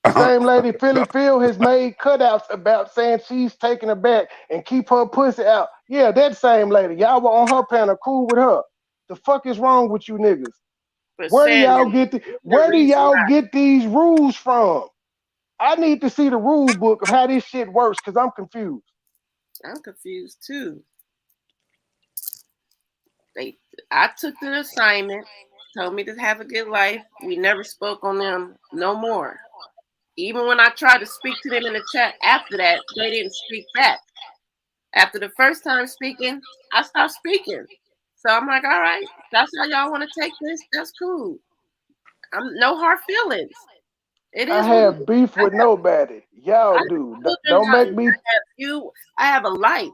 E: The same lady Philly Field has made cutouts about saying she's taking her back and keep her pussy out. Yeah, that same lady. Y'all were on her panel, cool with her. The fuck is wrong with you niggas?
D: For saying that the
E: Where do
D: reason
E: y'all
D: why
E: get these rules from? I need to see the rule book of how this shit works because I'm confused.
D: I'm confused too. I took the assignment, told me to have a good life. We never spoke on them no more. Even when I tried to speak to them in the chat after that, they didn't speak back. After the first time speaking, I stopped speaking. So I'm like, all right, that's how y'all want to take this. That's cool. I'm no hard feelings. It
E: I
D: is what it
E: have
D: is.
E: beef
D: I
E: with
D: have,
E: nobody. Y'all
D: I have
E: do.
D: children.
E: Don't make me.
D: I have you. I have a life.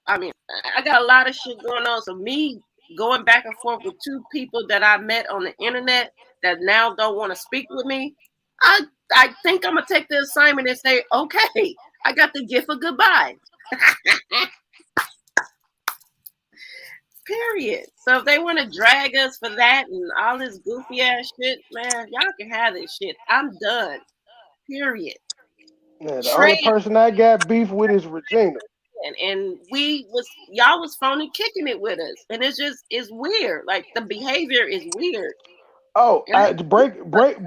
D: I mean, I got a lot of shit going on. So me going back and forth with two people that I met on the internet that now don't want to speak with me, I I think I'm gonna take the assignment and say, okay, I got the gift of goodbye. Period. So if they want to drag us for that and all this goofy ass shit, man, y'all can have this shit. I'm done. Period.
E: Yeah, the only
D: Trade
E: person I got beef with is Regina.
D: and we was y'all was phony kicking it with us, and it's weird. Like the behavior is weird.
E: Oh,
D: And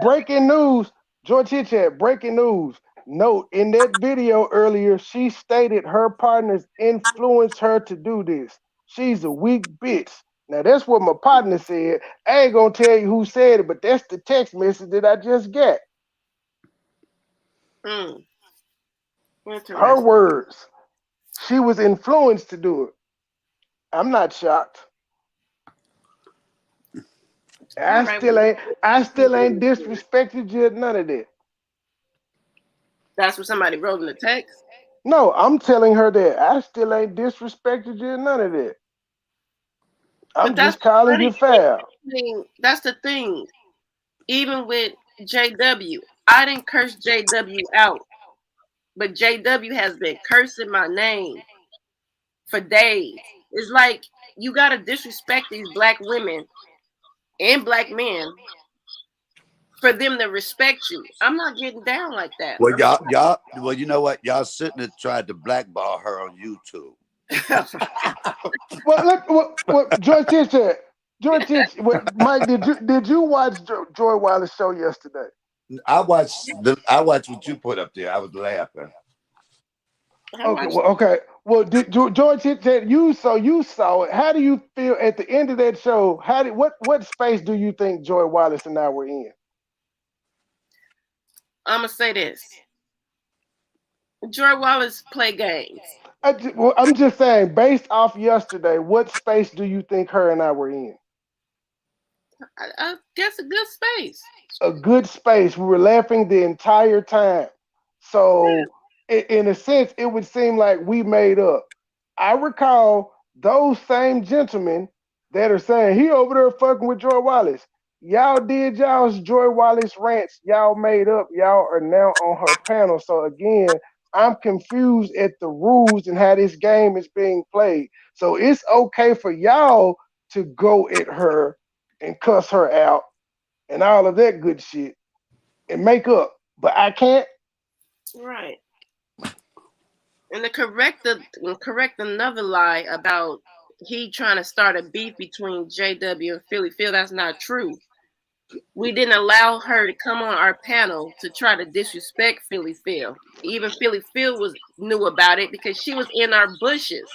E: breaking news. George Hitchat, breaking news. Note in that video earlier, she stated her partners influenced her to do this. She's a weak bitch. Now that's what my partner said. I ain't gonna tell you who said it, but that's the text message that I just got. Her
D: interesting.
E: words. She was influenced to do it. I'm not shocked.
D: All
E: I
D: right.
E: still ain't I still ain't disrespected you, none of that.
D: That's what somebody wrote in the text.
E: No, I'm telling her that I still ain't disrespected you, none of that.
D: But
E: I'm
D: that's
E: just
D: the
E: calling
D: funny
E: you foul.
D: thing. That's the thing. Even with JW, I didn't curse JW out, but JW has been cursing my name for days. It's like you gotta disrespect these black women and black men for them to respect you. I'm not getting down like that.
K: Well,
D: I'm sorry.
K: well, you know what? Y'all shouldn't have tried to blackball her on YouTube.
E: Well, look, what George Hitchat, what Mike? Did you watch Joy Wilder's show yesterday?
K: I watched what you put up there. I was laughing.
E: Okay. Well, did George Hitchat, you saw it. How do you feel at the end of that show? What space do you think Joy Wallace and I were in?
D: I'm gonna say this: Joy Wallace play games.
E: I'm just saying, based off yesterday, what space do you think her and I were in?
D: I guess a good space.
E: A good space. We were laughing the entire time. So, in a sense, it would seem like we made up. I recall those same gentlemen that are saying he over there fucking with Joy Wallace. Y'all did y'all's Joy Wallace rants. Y'all made up. Y'all are now on her panel. So again, I'm confused at the rules and how this game is being played. So it's okay for y'all to go at her and cuss her out and all of that good shit and make up. But I can't.
D: Right. And to correct another lie about he trying to start a beef between JW and Philly Phil, that's not true. We didn't allow her to come on our panel to try to disrespect Philly Phil. Even Philly Phil knew about it because she was in our bushes.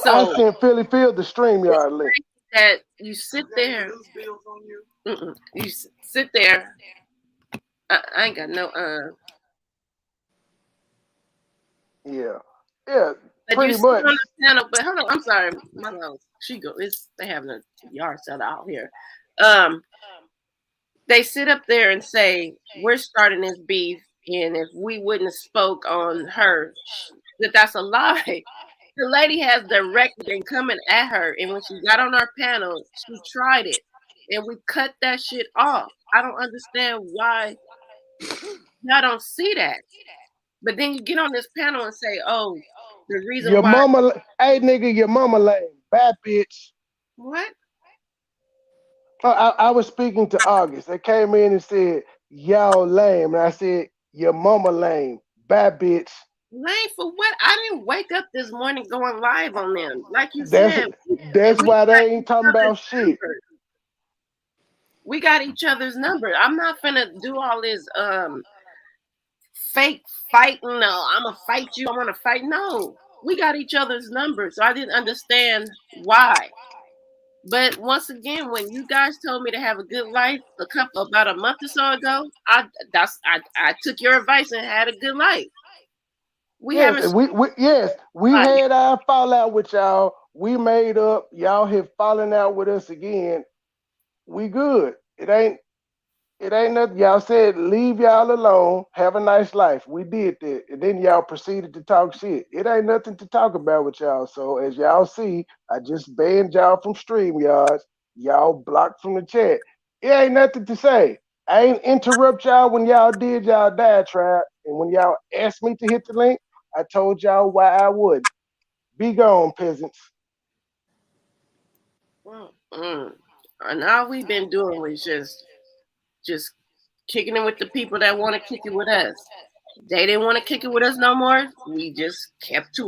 E: I
D: So
E: sent Philly Field the StreamYard link.
D: that you sit there, you sit there. I ain't got no
E: Yeah,
D: But you
E: pretty
D: sit
E: much.
D: on the panel. But hold on, I'm sorry, my nose. They having a yard sale out here. They sit up there and say we're starting this beef, and if we wouldn't have spoke on her, that's a lie. The lady has direct been coming at her, and when she got on our panel, she tried it, and we cut that shit off. I don't understand why y'all don't see that. But then you get on this panel and say, "Oh, the reason
E: Your
D: why."
E: mama, hey nigga, your mama lame, bad bitch.
D: What?
E: I was speaking to August. They came in and said, y'all lame. And I said, your mama lame, bad bitch.
D: Lame for what? I didn't wake up this morning going live on them. Like you
E: That's
D: said,
E: that's
D: we
E: why
D: got
E: they ain't
D: each
E: talking
D: other's
E: about shit.
D: numbers. We got each other's number. I'm not finna do all this fake fighting. No, I'm gonna fight you. I want to fight. No, we got each other's numbers. So I didn't understand why. But once again, when you guys told me to have a good life about a month or so ago, I took your advice and had a good life. We
E: Yes,
D: haven't.
E: we had our fallout with y'all. We made up. Y'all have fallen out with us again. We good. It It ain't nothing. Y'all said leave y'all alone. Have a nice life. We did that. And then y'all proceeded to talk shit. It ain't nothing to talk about with y'all. So as y'all see, I just banned y'all from StreamYards. Y'all blocked from the chat. It ain't nothing to say. I ain't interrupt y'all when y'all did y'all diatribe. And when y'all asked me to hit the link, I told y'all why I wouldn't. Be gone, peasants.
D: Mm-mm. And all we've been doing was just kicking it with the people that want to kick it with us. They didn't want to kick it with us no more. We just kept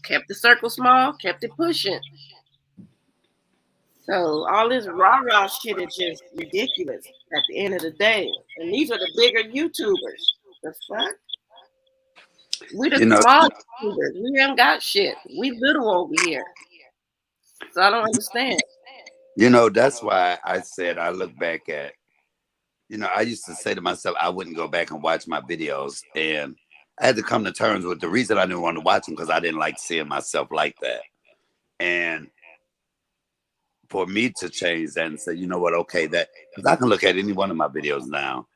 D: kept the circle small, kept it pushing. So all this rah-rah shit is just ridiculous at the end of the day. And these are the bigger YouTubers. The fuck? We the
K: You know,
D: small YouTubers. We haven't got shit. We little over here. So I don't understand.
K: that's why I said I look back at, I used to say to myself, I wouldn't go back and watch my videos. And I had to come to terms with the reason I didn't want to watch them because I didn't like seeing myself like that. And for me to change that and say, you know what, okay, that because I can look at any one of my videos now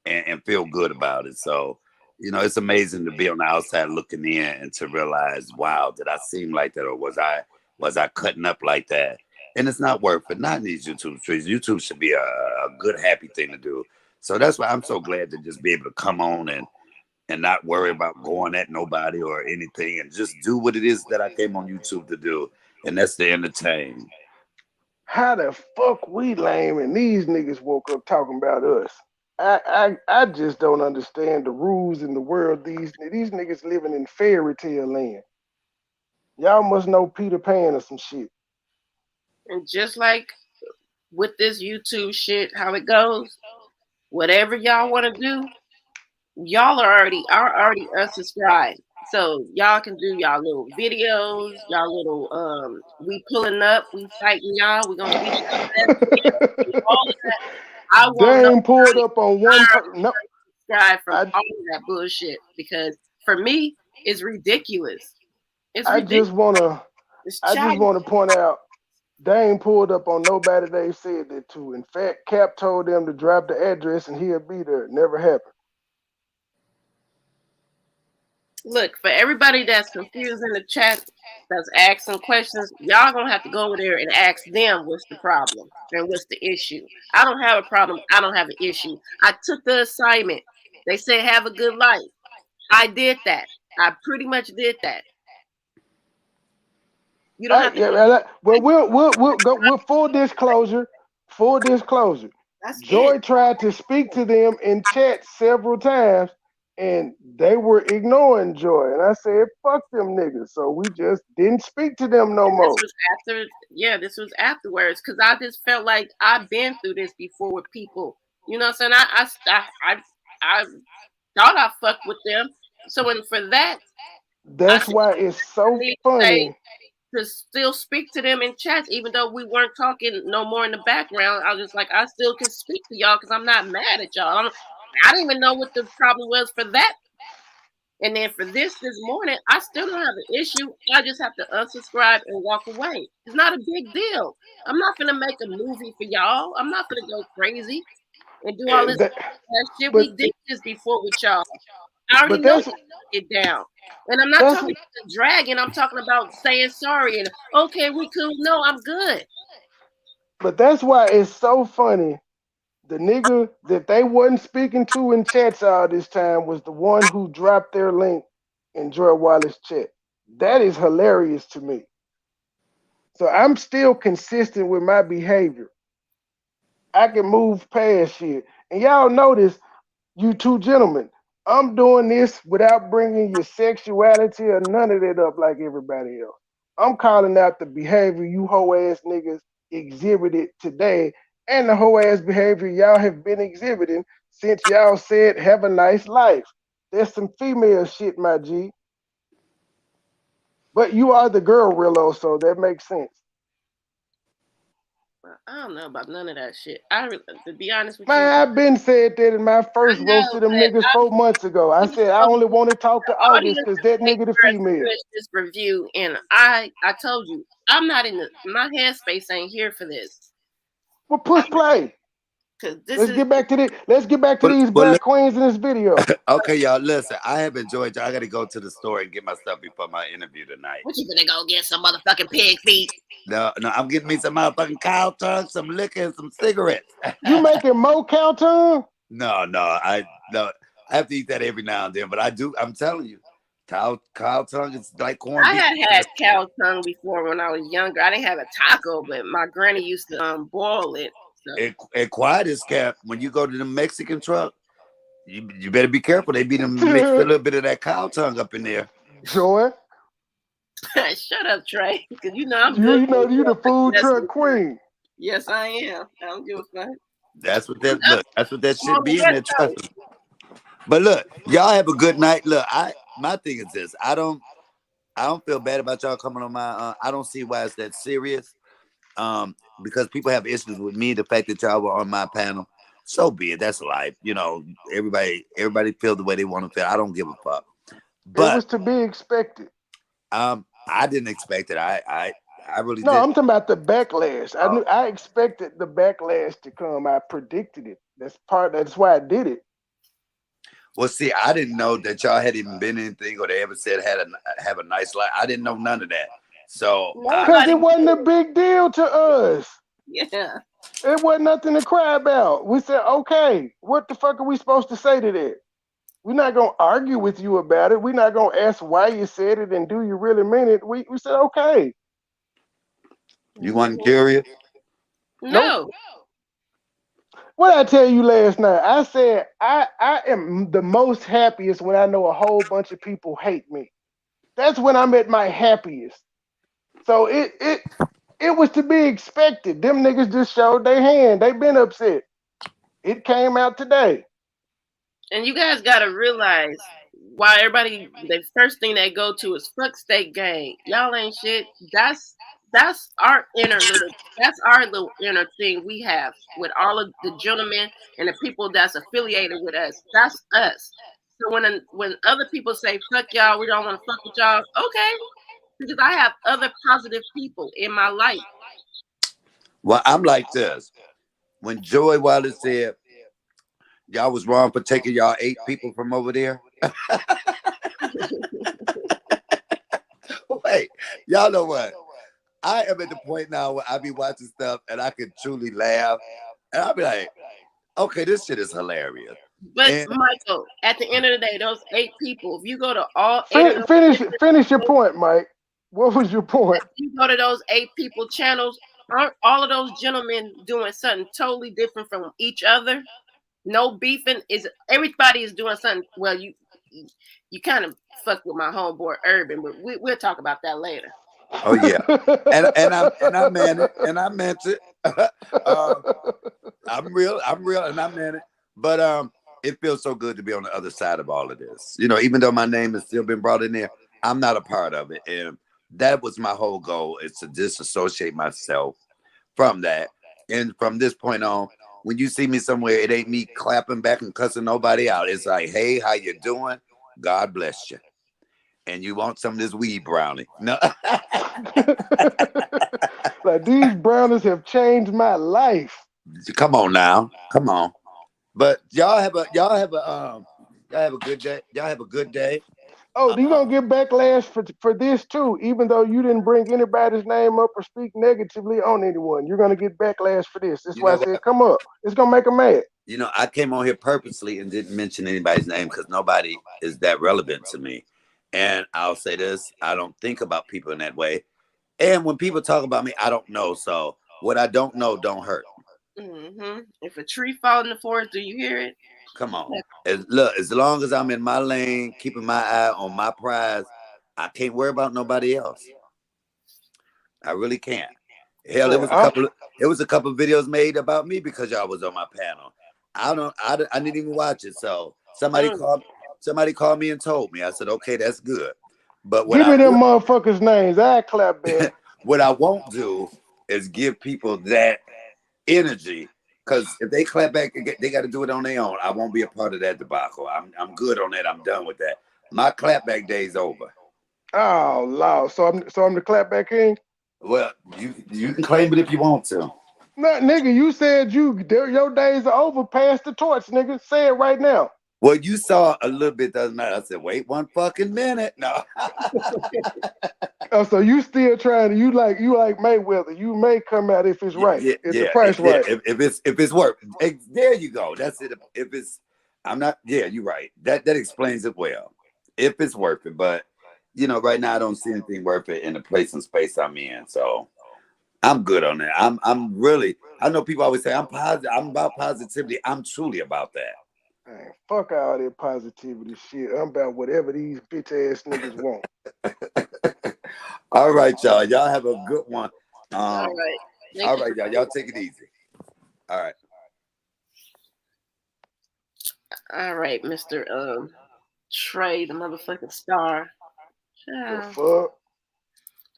K: and feel good about it. So, it's amazing to be on the outside looking in and to realize, wow, did I seem like that, or was I cutting up like that? And it's not worth it. Not in these YouTube streets. YouTube should be a good, happy thing to do. So that's why I'm so glad to just be able to come on and not worry about going at nobody or anything, and just do what it is that I came on YouTube to do, and that's to entertain.
E: How the fuck we lame and these niggas woke up talking about us? I just don't understand the rules in the world. These niggas living in fairy tale land. Y'all must know Peter Pan or some shit.
D: And just like with this YouTube shit, how it goes, whatever y'all want to do, y'all are already unsubscribed. So y'all can do y'all little videos, y'all little we pulling up, we fighting y'all, we gonna beat all of that. I won't know.
E: Dame pulled up on one person. No,
D: subscribe from all of that bullshit because for me it's ridiculous. It's ridiculous.
E: I just wanna point out they ain't pulled up on nobody they said that to. In fact, Cap told them to drop the address and he'll be there. It never happened.
D: Look, for everybody that's confused in the chat, that's asking questions, y'all gonna have to go over there and ask them what's the problem and what's the issue. I don't have a problem. I don't have an issue. I took the assignment. They say have a good life. I did that. I pretty much did that. You don't have to.
E: Well, we'll go with full disclosure. Full disclosure.
D: That's
E: Joy
D: it.
E: tried to speak to them in chat several times, and they were ignoring Joy. And I said, "Fuck them niggas." So we just didn't speak to them no more.
D: This was afterwards because I just felt like I've been through this before with people. You know what I'm saying? I thought I fucked with them. So when for that,
E: that's why it's so funny
D: to still speak to them in chats, even though we weren't talking no more in the background. I was just like, I still can speak to y'all because I'm not mad at y'all. I didn't even know what the problem was for that. And then for this morning, I still don't have an issue. I just have to unsubscribe and walk away. It's not a big deal. I'm not gonna make a movie for y'all. I'm not gonna go crazy and do all this shit. We did this before with y'all. I already know you get down. And I'm not talking about the dragging. I'm talking about saying sorry and okay, we cool. No, I'm good.
E: But that's why it's so funny. The nigga that they wasn't speaking to in chats all this time was the one who dropped their link in Joy Wallace's chat. That is hilarious to me. So I'm still consistent with my behavior. I can move past shit. And y'all notice, you two gentlemen, I'm doing this without bringing your sexuality or none of that up like everybody else. I'm calling out the behavior you hoe ass niggas exhibited today and the hoe ass behavior y'all have been exhibiting since y'all said have a nice life. There's some female shit, my G. But you are the girl, Rillo, so that makes sense.
D: I don't know about none of that shit. To be honest with
E: you, I've been said that in my first roast to them niggas 4 months ago. I said I only want to talk to August because that nigga the female.
D: This review, and I told you I'm not in my headspace. Ain't here for this.
E: Well, push play. Let's get back to these black queens in this video.
K: Okay, y'all, listen. I have enjoyed y'all. I got to go to the store and get my stuff before my interview tonight.
D: What you gonna go get some motherfucking pig feet?
K: No, I'm getting me some motherfucking cow tongue, some liquor, and some cigarettes.
E: You making more cow tongue?
K: No, I have to eat that every now and then, but I do. I'm telling you, cow tongue is like corned beef.
D: I had cow tongue before when I was younger. I didn't have a taco, but my granny used to boil it. So.
K: And quiet is kept when you go to the Mexican truck. You better be careful. They be them mix a little bit of that cow tongue up in there.
E: Joy.
D: Shut up, Trey. Because you know I'm
E: good. You know you the food truck queen.
D: Yes, I am. I don't give a fuck.
K: That's what that should be in there. Trust me. But look, y'all have a good night. Look, my thing is this. I don't feel bad about y'all coming on my. I don't see why it's that serious. Because people have issues with me. The fact that y'all were on my panel, so be it. That's life. You know, everybody feel the way they want to feel. I don't give a fuck. But
E: it was to be expected.
K: I didn't expect it. I really
E: no.
K: didn't.
E: I'm talking about the backlash. I expected the backlash to come. I predicted it. That's why I did it.
K: Well, see, I didn't know that y'all had even been anything or they ever said have a nice life. I didn't know none of that. So
E: because it wasn't a big deal to us.
D: Yeah.
E: It wasn't nothing to cry about. We said, okay, what the fuck are we supposed to say to that? We're not gonna argue with you about it. We're not gonna ask why you said it and do you really mean it. We said okay.
K: You weren't curious?
D: No.
E: What I tell you last night? I said I am the most happiest when I know a whole bunch of people hate me. That's when I'm at my happiest. So it was to be expected. Them niggas just showed their hand. They been upset. It came out today.
D: And you guys gotta realize why everybody the first thing they go to is fuck State Gang. Y'all ain't shit. That's our little inner thing we have with all of the gentlemen and the people that's affiliated with us. That's us. So when other people say fuck y'all, we don't want to fuck with y'all, okay. Because I have other positive people in my life.
K: Well, I'm like this. When Joy Wilder said y'all was wrong for taking y'all 8 people from over there. Wait, y'all know what? I am at the point now where I be watching stuff and I can truly laugh. And I'll be like, okay, this shit is hilarious.
D: But Michael, at the end of the day, those 8 people, if you go to all
E: finish your point, Mike. What was your point?
D: If you go to those 8 people channels, aren't all of those gentlemen doing something totally different from each other? No beefing. Everybody is doing something. Well, you kind of fuck with my homeboy Urban, but we'll talk about that later.
K: Oh yeah, and I meant it, and I meant it. I'm real, and I meant it. But it feels so good to be on the other side of all of this. You know, even though my name has still been brought in there, I'm not a part of it, and that was my whole goal: is to disassociate myself from that. And from this point on, when you see me somewhere, it ain't me clapping back and cussing nobody out. It's like, hey, how you doing? God bless you. And you want some of this weed brownie? No.
E: Like these brownies have changed my life.
K: Come on now, come on. But y'all have a good day. Y'all have a good day.
E: Oh, you gonna get backlash for this too, even though you didn't bring anybody's name up or speak negatively on anyone. You're gonna get backlash for this. That's why I said, come up. It's gonna make them mad.
K: You know, I came on here purposely and didn't mention anybody's name because nobody is that relevant to me. And I'll say this, I don't think about people in that way. And when people talk about me, I don't know. So what I don't know don't hurt.
D: Mm-hmm. If a tree falls in the forest, do you hear it?
K: Come on. Look, as long as I'm in my lane, keeping my eye on my prize, I can't worry about nobody else. I really can't. Hell, it was a couple of videos made about me because y'all was on my panel. I didn't even watch it. So somebody called me and told me. I said, okay, that's good. But
E: give me them motherfuckers' names. I clap back.
K: What I won't do is give people that energy. Because if they clap back, they got to do it on their own. I won't be a part of that debacle. I'm good on that. I'm done with that. My clapback day's over.
E: Oh, Lord. So I'm the clapback king?
K: Well, you can claim it if you want to.
E: Nah, nigga, you said your days are over. Pass the torch, nigga. Say it right now.
K: Well, you saw a little bit the other night. I said, wait one fucking minute. No.
E: Oh, so you still trying to you like Mayweather. You may come out if it's right.
K: Yeah,
E: If the price
K: yeah.
E: right.
K: If it's worth there you go. That's it. If it's I'm not you're right. That explains it well. If it's worth it. But right now I don't see anything worth it in the place and space I'm in. So I'm good on that. I'm really I know people always say I'm positive, I'm about positivity. I'm truly about that.
E: Man, fuck all that positivity shit. I'm about whatever these bitch ass niggas want.
K: All right, y'all. Y'all have a good one.
D: All right.
K: All right, y'all. Y'all take it easy. All right.
D: All right, Mr. Trey, the motherfucking star.
E: The fuck?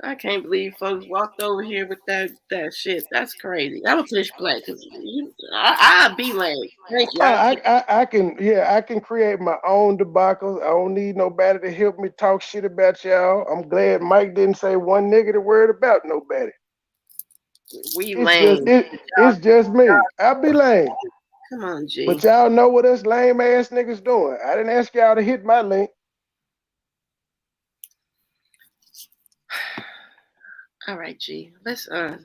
D: I can't believe folks walked over here with that shit. That's crazy. I would push play because I'd be lame. Thank you.
E: I can create my own debacle. I don't need nobody to help me talk shit about y'all. I'm glad Mike didn't say one negative word about nobody. It's just me. I'll be lame.
D: Come on, G.
E: But y'all know what us lame ass niggas doing. I didn't ask y'all to hit my link.
D: All right, G. Let's go.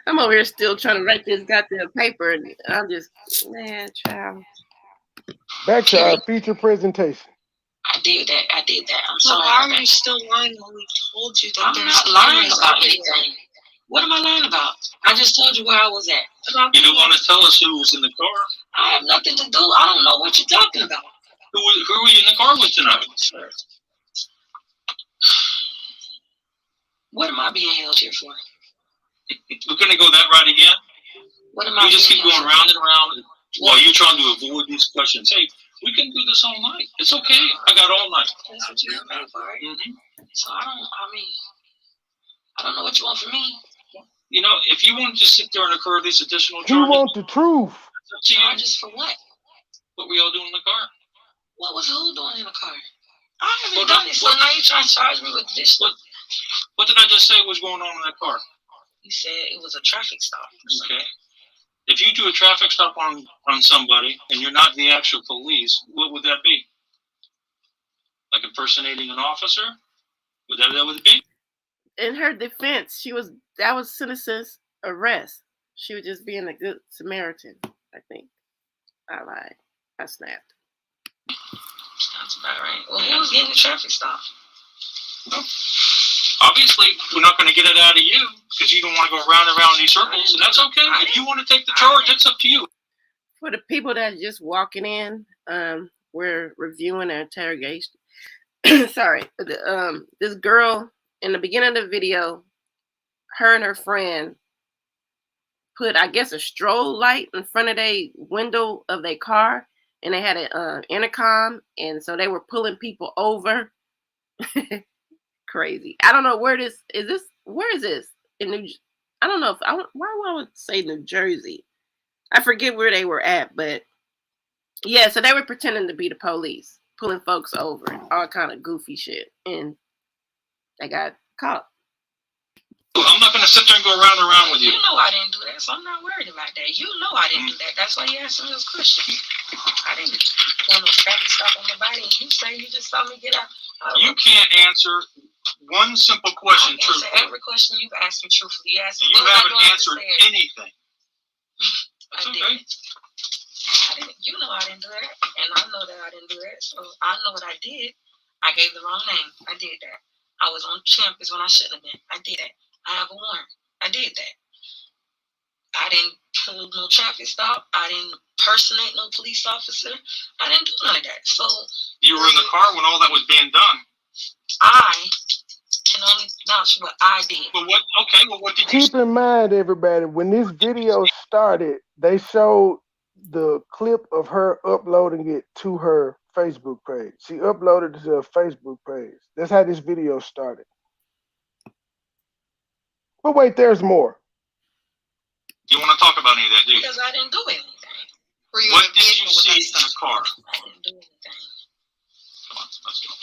D: I'm over here still trying to write this goddamn paper, and I'm just child.
E: Back to our feature presentation.
H: I did that. I'm
I: So
H: sorry.
I: why are you still lying when we told you that
H: I'm
I: there's
H: not lying about anything. What am I lying about? I just told you where I was at.
G: You don't want to tell us who was in the car?
H: I have nothing to do. I don't know what you're talking about.
G: Who were you in the car with tonight?
H: What am I being held here for?
G: We're going to go that route again?
H: What am I
G: You just keep
H: being
G: going
H: held
G: round and round while you're trying to avoid these questions. Hey, we can do this all night. It's okay. I got all night.
H: That's what you're about, right?
G: Mm-hmm.
H: So I don't know what you want from me.
G: If you want to just sit there and incur these additional charges.
E: You want the truth.
H: Charges for what?
G: What we all doing in the car?
H: What was who doing in the car? I haven't done it, so now you're trying to charge me with this.
G: What did I just say was going on in that car?
H: You said it was a traffic stop.
G: Okay. If you do a traffic stop on somebody and you're not the actual police, what would that be? Like impersonating an officer? Would that be?
D: In her defense, that was citizen's arrest. She was just being a good Samaritan, I think. I lied. I snapped.
H: Sounds about right. Well, who was getting the traffic stop?
G: Obviously, we're not going to get it out of you because you don't want to go round and round in these circles, and that's okay. If you want to take the charge, it's up to you.
D: For the people that are just walking in, we're reviewing an interrogation. Sorry. This girl, in the beginning of the video, her and her friend put, I guess, a strobe light in front of the window of their car, and they had an intercom, and so they were pulling people over. Crazy. I don't know where this is. Where is this? I don't know if why would I say New Jersey? I forget where they were at, but yeah. So they were pretending to be the police, pulling folks over, all kind of goofy shit, and they got caught.
G: I'm not going to sit there and go round and round with you.
H: You know I didn't do that, so I'm not worried about that. You know I didn't do that. That's why you asked me those questions. I didn't want no traffic stop on nobody, and you say you just saw me get out.
G: You can't answer one simple question truthfully.
H: Every question you've asked me truthfully.
G: You haven't answered anything.
H: That's okay. You know I didn't do that, and I know that I didn't do that, so I know what I did. I gave the wrong name. I did that. I was on campus when I shouldn't have been. I did that. I have a warrant. I did that. I didn't pull no traffic stop. I didn't impersonate no police officer. I didn't do none of that. So
G: you were in the car when all that was being done.
H: I can only vouch what I did.
G: But what did you
E: keep in mind, everybody, when this video started, they showed the clip of her uploading it to her Facebook page. She uploaded it to her Facebook page. That's how this video started. But wait, there's more.
G: You want to talk about any of that, do you?
H: Because I didn't do anything.
G: What did you see in the car?
H: I didn't do anything.
G: Come on, let's go.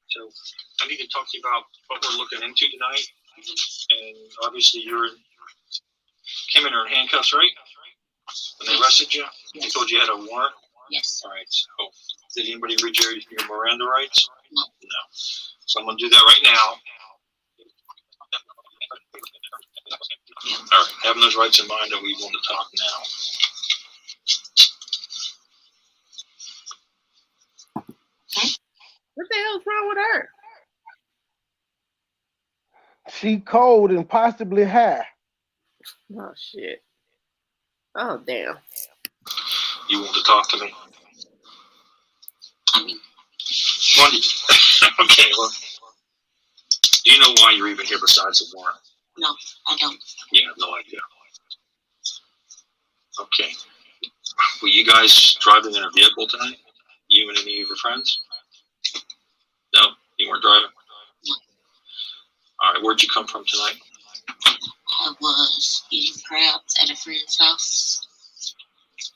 G: So I need to talk to you about what we're looking into tonight. And obviously you came in here in handcuffs, right? When they arrested you? They told you you had a warrant?
H: Yes.
G: All right. So did anybody read your Miranda rights?
H: No.
G: No. So I'm going to do that right now. All right. Having those rights in mind, are we going to talk now?
D: What the hell's wrong with her?
E: She cold and possibly high.
D: Oh shit. Oh damn.
G: You want to talk to me?
H: I mean,
G: okay, well, do you know why you're even here besides the warrant?
H: no, I don't.
G: Yeah, no idea. Okay. Were you guys driving in a vehicle tonight? You and any of your friends? No, you weren't driving?
H: No.
G: All right, where'd you come from tonight?
H: I was eating crabs at a friend's house.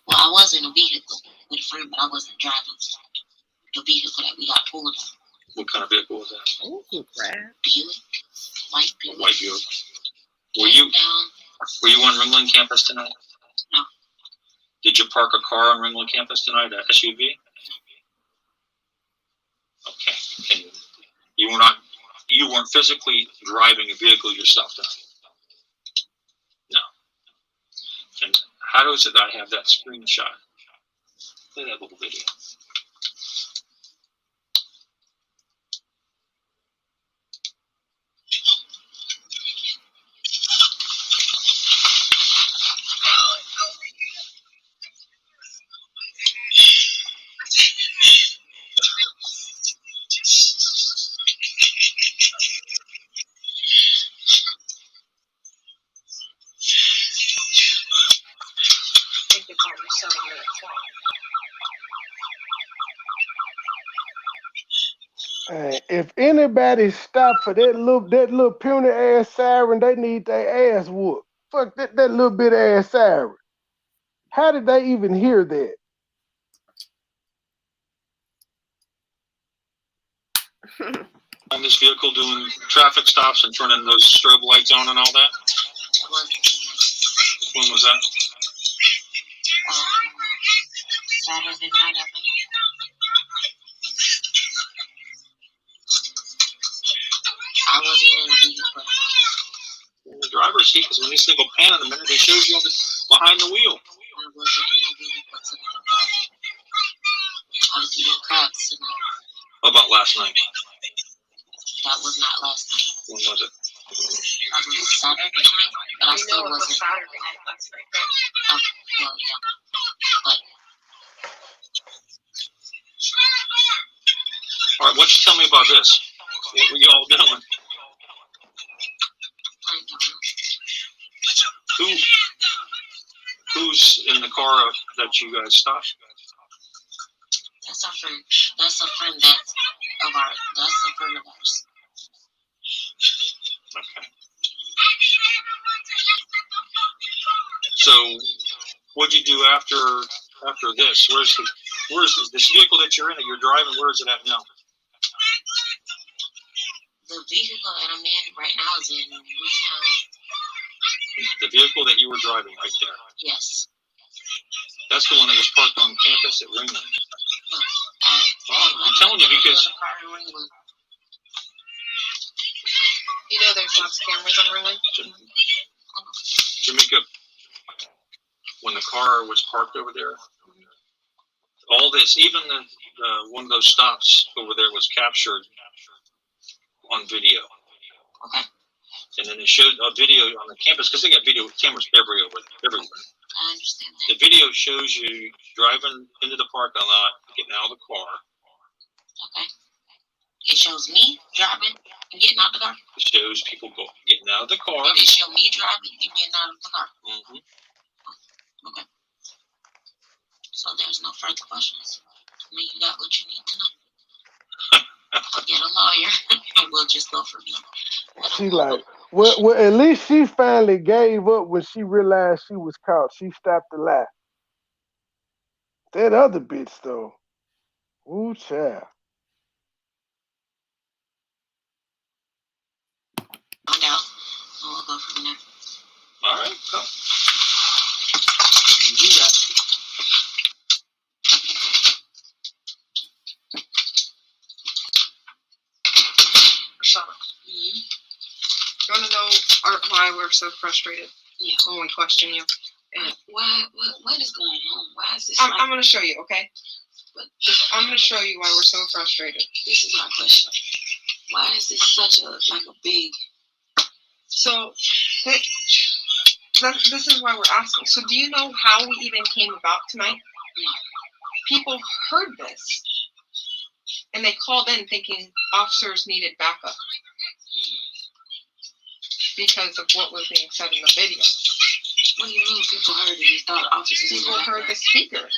H: Well, I was in a vehicle with a friend, but I wasn't driving the vehicle that we got pulled in.
G: What kind of vehicle was that?
D: Oh, crap.
H: Buick. White Buick.
G: White Buick. Were you on Ringling campus tonight?
H: No.
G: Did you park a car on Ringling campus tonight, a SUV? Okay. And you weren't physically driving a vehicle yourself tonight? No. And how is it that I have that screenshot? Play that little video.
E: If anybody stopped for that little puny ass siren, they need their ass whooped. Fuck that little bit ass siren. How did they even hear that?
G: On this vehicle doing traffic stops and turning those strobe lights on and all that? When was that?
H: Saturday night, I think. I wasn't in the vehicle.
G: In the driver's seat, because when you single pan in a minute, it shows you on behind the wheel.
H: I wasn't in the vehicle tonight. I was eating crabs tonight.
G: How about last night?
H: That was not last night.
G: When was it?
H: That was Saturday night, but I still wasn't.
I: Saturday night, that's right there.
H: Oh, well, yeah. But
G: All right, why don't you tell me about this? What were you all doing? Who's in the car that you guys stopped?
H: that's a friend. That's a friend that's of ours. That's a friend of ours.
G: Okay. So, what'd you do after this? Where's this vehicle that you're in, that you're driving? Where is it at now?
H: The vehicle that I'm in right now is in Newtown.
G: The vehicle that you were driving right there.
H: Yes.
G: That's the one that was parked on campus at Ringling.
H: No,
G: I'm telling you because
I: You know there's lots of cameras on Ringling?
G: Jamaica, when the car was parked over there, all this, even the one of those stops over there was captured on video.
H: Okay.
G: And then it showed a video on the campus, because they got video cameras everywhere.
H: I understand that.
G: The video shows you driving into the parking lot, getting out of the car.
H: Okay. It shows me driving and getting out the car.
G: It shows people getting out of the car.
H: And it shows me driving and getting out of the car.
G: Mm-hmm.
H: Okay. So there's no further questions. I mean, you got what you need to know. I'll get a lawyer and we'll just go from there.
E: She like, well, at least she finally gave up when she realized she was caught. She stopped the lie. That other bitch though, ooh child.
H: we'll go from there.
G: All right, go. You do that.
I: Rashana, you want to know why we're so frustrated?
H: Yeah.
I: When we question you. And
H: why? What is going on? Why is this?
I: I'm going to show you, okay?
H: But
I: I'm going to show you why we're so frustrated.
H: This is my question. Why is this such a big?
I: So, this is why we're asking. So, do you know how we even came about tonight?
H: No.
I: People heard this, and they called in thinking officers needed backup because of what was being said in the video.
H: What do you mean people heard it? They thought officers needed
I: People
H: backup?
I: heard the speaker,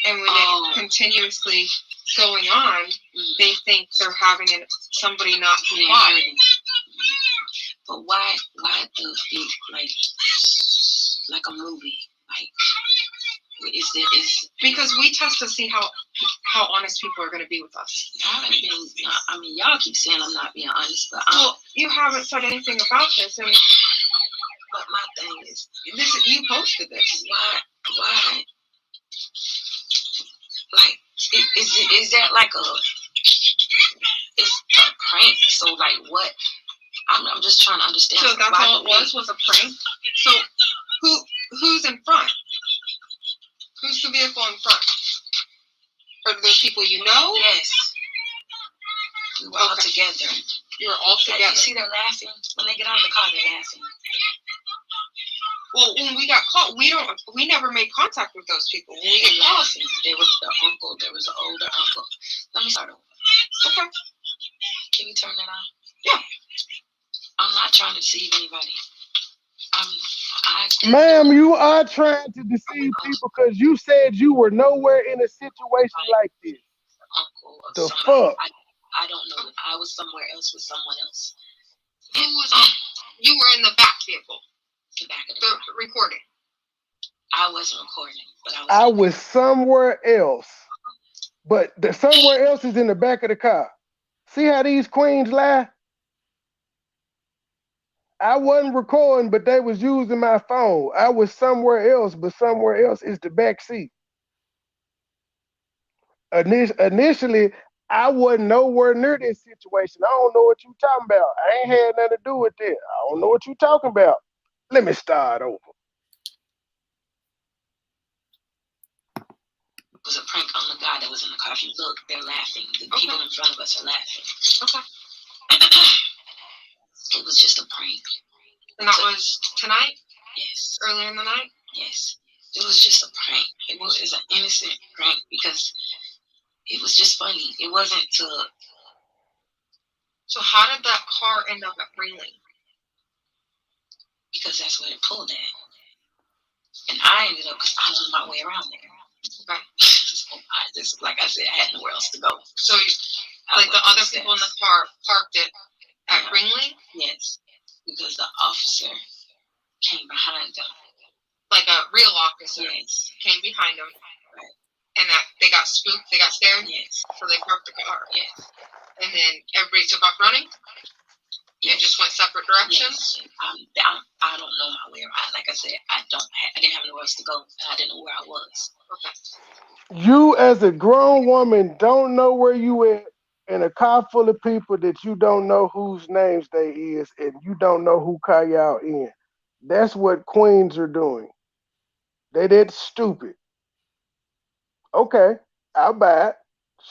I: and when it continuously going on, they think they're having somebody not comply.
H: But why the big like a movie? Like is
I: because we test to see how honest people are going to be with us.
H: I mean, y'all keep saying I'm not being honest, but
I: well, you haven't said anything about this, and
H: but my thing is
I: you posted this.
H: Why? Like, is that like it's a prank? So like what? I'm just trying to understand.
I: So that's all it was a prank. So who's in front? Who's the vehicle in front? Are those people you know?
H: Yes. We were all together.
I: You were all together.
H: You see, they're laughing. When they get out of the car, they're laughing.
I: Well, when we got caught, we never made contact with those people. When we get
H: laughing, there was the uncle. There was the older uncle. Let me start over.
I: Okay.
H: Can you turn that on?
I: Yeah.
H: I'm not trying to deceive anybody.
E: Ma'am, you are trying to deceive people because you said you were nowhere in a situation like this.
H: Uncle of
E: the
H: somebody.
E: fuck?
H: I don't know. I was somewhere else with someone else.
I: Who was on? You were in the back vehicle.
H: The back of
I: the recording.
H: I wasn't recording, but
E: I was somewhere else. But the somewhere else is in the back of the car. See how these queens lie? I wasn't recording, but they was using my phone. I was somewhere else, but somewhere else is the back seat. Initially, I wasn't nowhere near this situation. I don't know what you talking about. I ain't had nothing to do with it. I don't know what you talking about. Let me start over.
H: It was a prank on the guy that was in the car. If you look, they're laughing. The people in front of us are laughing.
I: Okay.
H: It was just a prank.
I: And that was tonight?
H: Yes.
I: Earlier in the night?
H: Yes. It was just a prank. It was an innocent prank because it was just funny. It wasn't to...
I: So how did that car end up at Ringling?
H: Because that's where it pulled at. And I ended up, because I was on my way around there.
I: Okay.
H: Like I said, I had nowhere else to go.
I: So, the other people in the car parked it at Ringling?
H: Yes. Because the officer came behind them.
I: Like a real officer came behind them.
H: Right.
I: And that they got spooked, they got scared?
H: Yes.
I: So they parked the car?
H: Yes.
I: And then everybody took off running?
H: Yes.
I: And just went separate directions?
H: Yes. I don't know my way around. Like I said, I didn't have nowhere else to go. And I didn't know where I was.
I: Okay.
E: You as a grown woman don't know where you at in a car full of people that you don't know whose names they is and you don't know who car y'all in. That's what queens are doing. They that stupid. Okay, I'll buy it.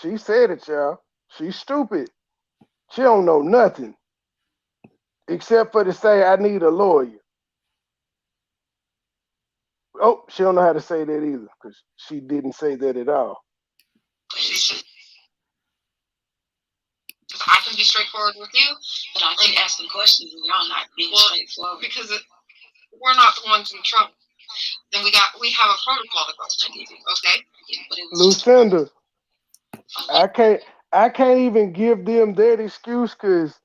E: She said it, y'all. She's stupid. She don't know nothing. Except for to say, I need a lawyer. Oh, she don't know how to say that either, because she didn't say that at all.
I: I can be straightforward with you,
H: but I keep asking questions and y'all not being straightforward.
I: Because we're not the ones in trouble. Then we have a protocol to go. Okay?
E: Lucinda, I can't even give them that excuse because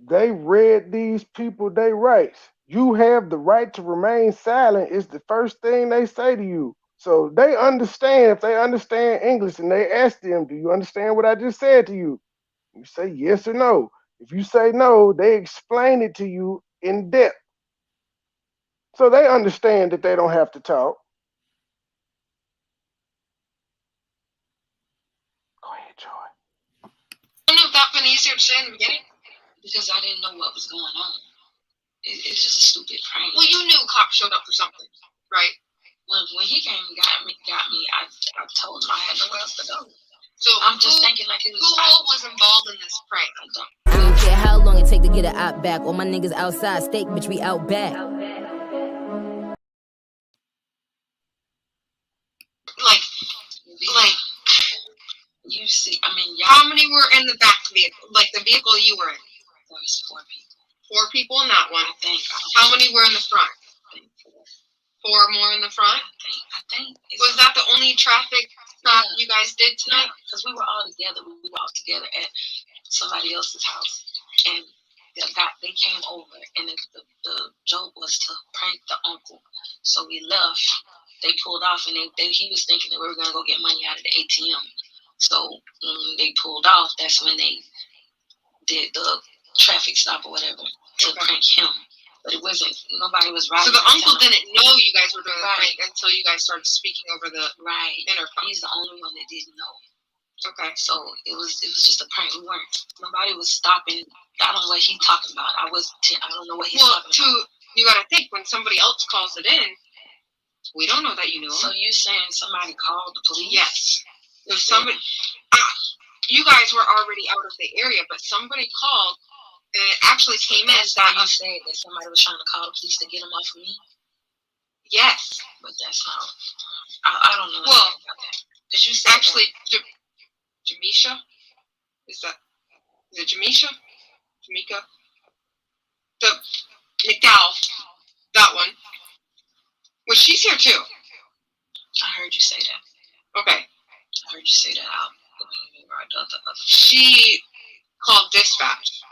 E: they read these people their rights. You have the right to remain silent is the first thing they say to you. So they understand, if they understand English and they ask them, do you understand what I just said to you? You say yes or no. If you say no, they explain it to you in depth. So they understand that they don't have to talk. Go ahead, Joy.
I: Wouldn't have that been easier to say in the beginning?
H: Because I didn't know what was going on. It's just a stupid prank.
I: Well, you knew cops showed up for something, right?
H: When he came and got me, I told him I had nowhere else to go.
I: So
H: I'm just thinking like it was.
I: Who was involved in this prank?
A: I don't care how long it take to get a op back. All my niggas outside, steak, bitch, we out back.
H: Like you see, I mean, y'all.
I: How many were in the back vehicle? Like the vehicle you were in?
H: There was 4 people.
I: 4 people in that one.
H: I think.
I: How many were in the front?
H: I think 4.
I: 4 more in the front?
H: I think.
I: Was that the only traffic stop you guys did tonight?
H: Because we were all together. We were all together at somebody else's house, and they came over, and the joke was to prank the uncle. So we left. They pulled off, and he was thinking that we were gonna go get money out of the ATM. So when they pulled off, that's when they did the traffic stop or whatever to prank him. But it wasn't. Nobody was riding.
I: So the uncle didn't know you guys were doing the prank until you guys started speaking over the intercom.
H: He's the only one that didn't know.
I: Okay.
H: So it was just a prank. We weren't. Nobody was stopping. I don't know what he's talking about. I don't know what he's talking about.
I: You gotta think when somebody else calls it in, we don't know that you knew him.
H: So you saying somebody called the police?
I: Yes. There's somebody. You guys were already out of the area, but somebody called, and it actually came in.
H: That's why you said that somebody was trying to call the police to get him off of me.
I: Yes.
H: But that's not. I don't know.
I: Well,
H: about that. Because you said
I: actually, Jamisha? Is it Jamisha? Jamaica? The McDowell. That one. Well, she's here too.
H: I heard you say that.
I: Okay.
H: I heard you say that out.
I: She called dispatch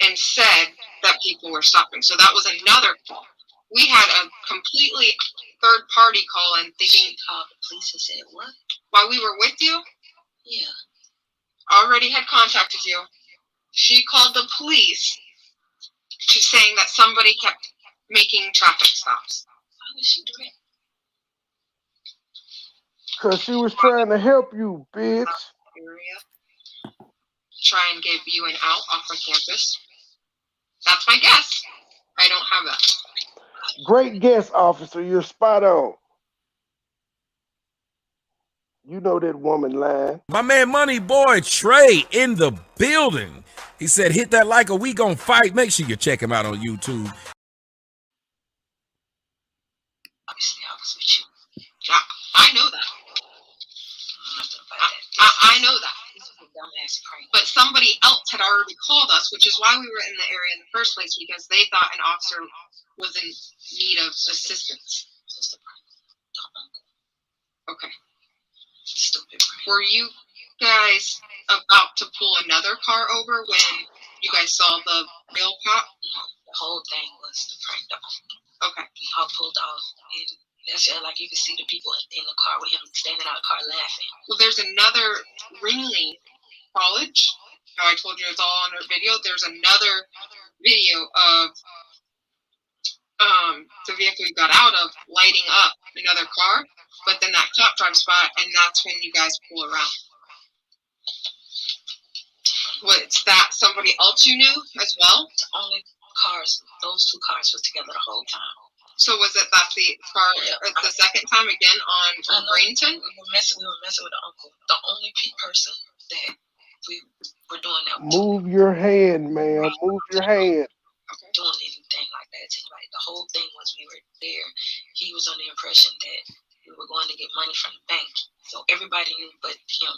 I: and said that people were stopping. So that was another call. We had a completely third party call and thinking
H: the police and said what?
I: While we were with you?
H: Yeah.
I: Already had contacted you. She called the police to saying that somebody kept making traffic stops.
H: Why would she do that?
E: Cause she was trying to help you, bitch.
I: Try and give you an out off of campus. That's my guess. I don't have that.
E: Great guess, officer. You're spot on. You know that woman lying.
C: My man MoneyBoy Trey in the building. He said, hit that like or we gon' fight. Make sure you check him out on YouTube.
H: Obviously, I was with you.
I: I know that. I know that.
H: This is a dumbass prank.
I: But somebody else had already called us, which is why we were in the area in the first place, because they thought an officer was in need of assistance.
H: Just a prank.
I: Okay.
H: Stupid prank.
I: Were you guys about to pull another car over when you guys saw the real cop?
H: No, the whole thing was to prank the uncle.
I: Okay.
H: We all pulled off, and that's like you could see the people in the car with him standing out of the car laughing.
I: Well, there's another Ringley College. How I told you it's all on our video. There's another video of the vehicle you got out of lighting up another car, but then that cop drives by, and that's when you guys pull around. Was that somebody else you knew as well?
H: The only cars, those 2 cars were together the whole time.
I: So was it that the car the second time again on Bradenton?
H: We were messing with the uncle. The only person that we were doing that.
E: Move your hand, ma'am. Move your hand.
H: Doing anything like that to anybody. The whole thing was we were there. He was under the impression that we were going to get money from the bank. So everybody knew but him.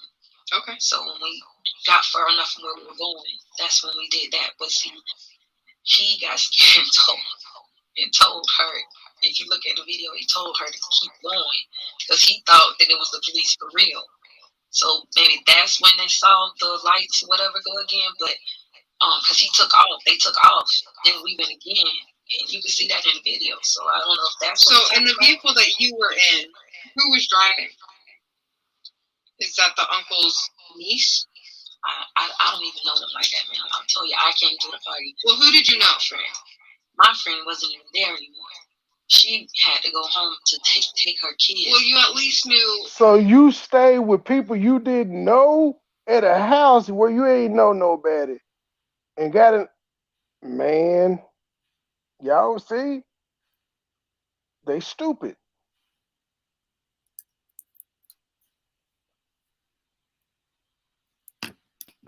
I: Okay.
H: So when we got far enough from where we were going, that's when we did that. But see, he got scared and told her, if you look at the video, he told her to keep going because he thought that it was the police for real. So maybe that's when they saw the lights or whatever go again. But because he took off, they took off, then we went again, and you can see that in the video. So I don't know if that's
I: so. In the vehicle that you were in, who was driving? Is that the uncle's niece?
H: I don't even know them like that, man. I'll tell you, I came to the party.
I: Well, who did you know?
H: My friend wasn't even there anymore. she had to go home to take her kids.
I: Well, you at least knew.
E: So you stayed with people you didn't know at a house where you ain't know nobody, and got it, man. Y'all see, they stupid.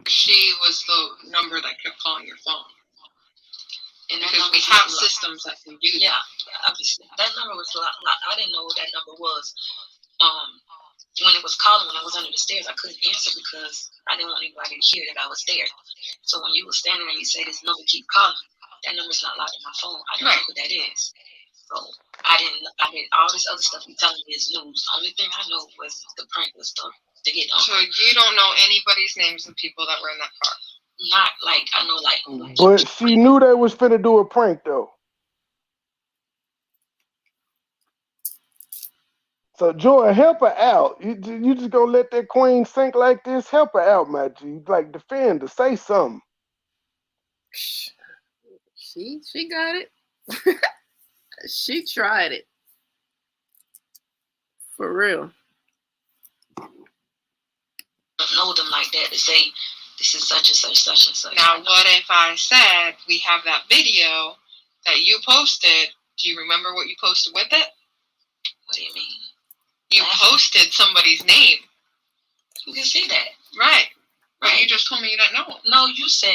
I: She was the number that kept calling your phone.
H: And that
I: Because
H: number
I: we
H: was
I: have
H: a lot.
I: systems that can do
H: Yeah,
I: that.
H: obviously. That number was a lot. I didn't know what that number was. When it was calling, when I was under the stairs, I couldn't answer because I didn't want anybody to hear that I was there. So when you were standing there and you say this number keep calling, that number's not locked in my phone. I don't know who that is. So I didn't. All this other stuff you're telling me is news. The only thing I know was the prank was to get on.
I: So you don't know anybody's names of people that were in that car?
H: Not like I know, like.
E: But she knew they was finna do a prank though. So Joy, help her out. You just gonna let that queen sink like this? Help her out, my G. Like defend her, say something.
D: She got it. She tried it. For real.
H: Know them like that to say this is such and such, such and such.
I: Now, what if I said we have that video that you posted? Do you remember what you posted with it?
H: What do you mean?
I: You posted somebody's name.
H: You can see that.
I: Right. But you just told me you didn't know him.
H: No, you said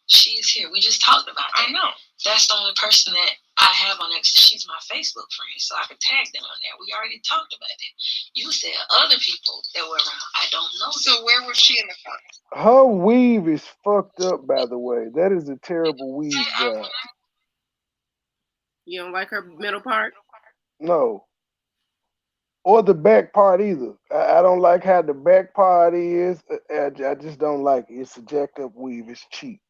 H: she's here. We just talked about that.
I: I know.
H: That's the only person that I have on X. She's my Facebook friend, so I could tag them on there. We already talked about it. You said other people that were around. I don't know.
I: So where was she in the car?
E: Her weave is fucked up, by the way. That is a terrible weave job.
D: You don't like her middle part?
E: No. Or the back part either. I don't like how the back part is. I just don't like it. It's a jacked up weave. It's cheap.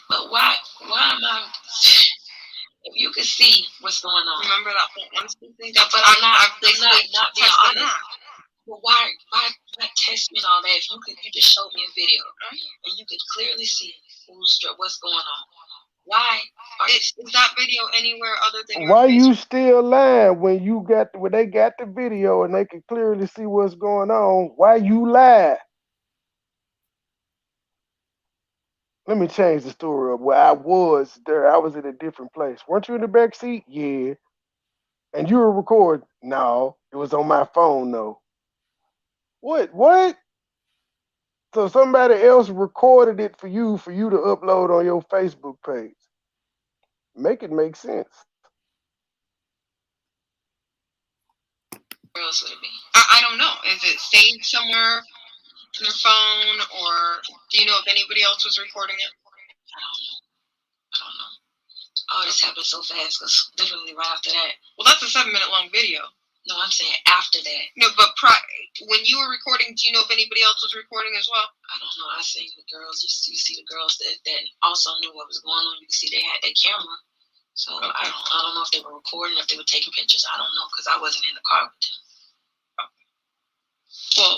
H: But why am I? If you could see what's going on.
I: Remember that honesty thing?
H: But I'm not being
I: testing
H: honest. Well, why test me and all that? If you just showed me a video and you could clearly see what's going on. Why
I: is that video anywhere other than your
E: Why
I: Facebook?
E: you still lying when they got the video and they can clearly see what's going on? Why you lie? Let me change the story up. Where I was there, I was in a different place. Weren't you in the back seat? Yeah. And you were recording? No, it was on my phone though. What? So somebody else recorded it for you to upload on your Facebook page. Make it make sense.
H: Where else would it be?
I: I don't know. Is it saved somewhere on your phone, or do you know if anybody else was recording it?
H: I don't know. Oh, this happened so fast because literally right after that.
I: Well, that's a 7-minute long video.
H: No, I'm saying after that.
I: No, but when you were recording, do you know if anybody else was recording as well?
H: I don't know. I seen the girls. You see the girls that also knew what was going on. You can see they had their camera. So okay. I don't know if they were recording, if they were taking pictures. I don't know because I wasn't in the car with them.
I: Well,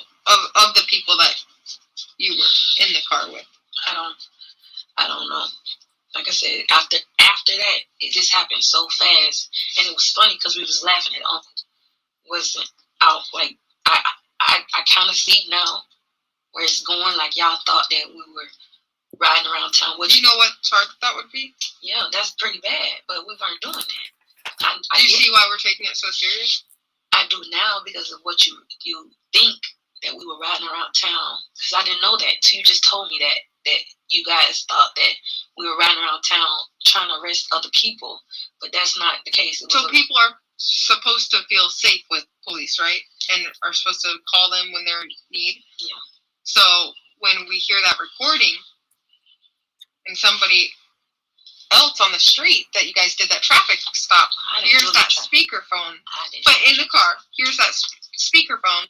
I: of the people that you were in the car with,
H: I don't know. Like I said, after that, it just happened so fast, and it was funny because we was laughing at Uncle. Wasn't out like I kind of see now where it's going. Like y'all thought that we were riding around town.
I: You know what charge that would be?
H: Yeah, that's pretty bad, but we weren't doing that.
I: Do you see why we're taking it so serious?
H: I do now because of what you think that we were riding around town. Because I didn't know that. So you just told me that you guys thought that we were riding around town trying to arrest other people, but that's not the case.
I: So people are supposed to feel safe with police, right? And are supposed to call them when they're in need.
H: Yeah.
I: So when we hear that recording and somebody else on the street that you guys did that traffic stop, here's that speakerphone, but in the car, here's that speakerphone